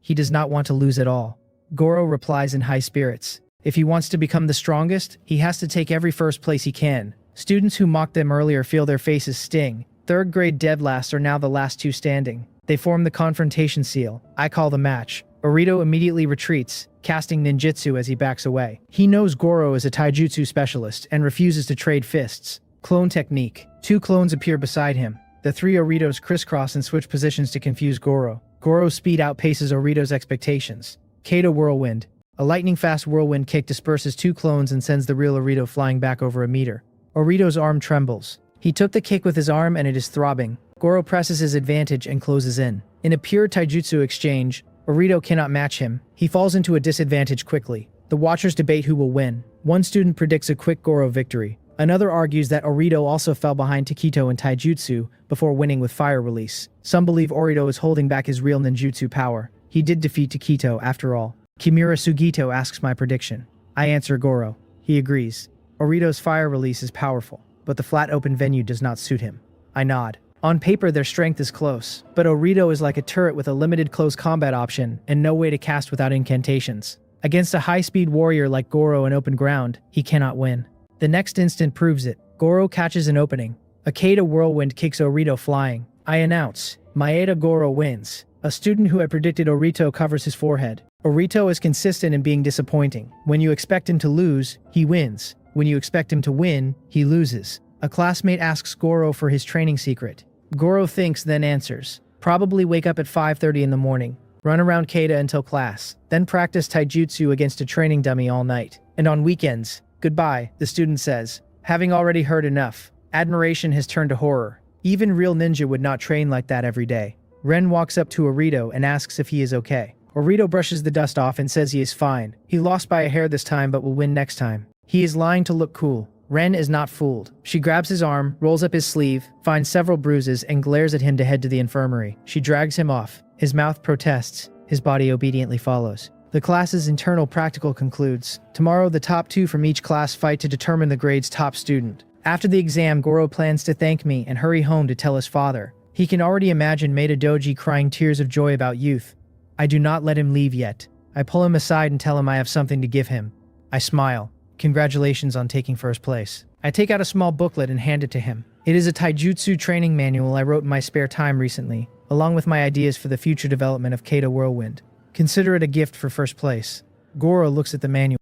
he does not want to lose at all. Goro replies in high spirits. If he wants to become the strongest, he has to take every first place he can. Students who mocked them earlier feel their faces sting. 3rd grade dead last are now the last 2 standing. They form the confrontation seal. I call the match. Orito immediately retreats, casting ninjutsu as he backs away. He knows Goro is a taijutsu specialist and refuses to trade fists. Clone technique. 2 clones appear beside him. The 3 Oritos crisscross and switch positions to confuse Goro. Goro's speed outpaces Orito's expectations. Kaida whirlwind. A lightning-fast whirlwind kick disperses 2 clones and sends the real Orito flying back over a meter. Orito's arm trembles. He took the kick with his arm and it is throbbing. Goro presses his advantage and closes in. In a pure taijutsu exchange, Orito cannot match him. He falls into a disadvantage quickly. The watchers debate who will win. One student predicts a quick Goro victory. Another argues that Orito also fell behind Takedo in taijutsu before winning with fire release. Some believe Orito is holding back his real ninjutsu power. He did defeat Takedo after all. Kimura Sugito asks my prediction. I answer Goro. He agrees. Orito's fire release is powerful, but the flat open venue does not suit him. I nod. On paper, their strength is close, but Orito is like a turret with a limited close combat option and no way to cast without incantations. Against a high-speed warrior like Goro in open ground, he cannot win. The next instant proves it. Goro catches an opening. A Kaida whirlwind kicks Orito flying. I announce, Maeda Goro wins. A student who had predicted Orito covers his forehead. Orito is consistent in being disappointing. When you expect him to lose, he wins. When you expect him to win, he loses. A classmate asks Goro for his training secret. Goro thinks, then answers. Probably wake up at 5:30 in the morning. Run around Kaida until class. Then practice taijutsu against a training dummy all night. And on weekends, goodbye, the student says. Having already heard enough, admiration has turned to horror. Even real ninja would not train like that every day. Ren walks up to Orito and asks if he is okay. Orito brushes the dust off and says he is fine. He lost by a hair this time but will win next time. He is lying to look cool. Ren is not fooled. She grabs his arm, rolls up his sleeve, finds several bruises, and glares at him to head to the infirmary. She drags him off. His mouth protests. His body obediently follows. The class's internal practical concludes. Tomorrow, the top 2 from each class fight to determine the grade's top student. After the exam, Goro plans to thank me and hurry home to tell his father. He can already imagine Maeda Doji crying tears of joy about youth. I do not let him leave yet. I pull him aside and tell him I have something to give him. I smile. Congratulations on taking first place. I take out a small booklet and hand it to him. It is a taijutsu training manual I wrote in my spare time recently, along with my ideas for the future development of Kaida Whirlwind. Consider it a gift for first place. Goro looks at the manual.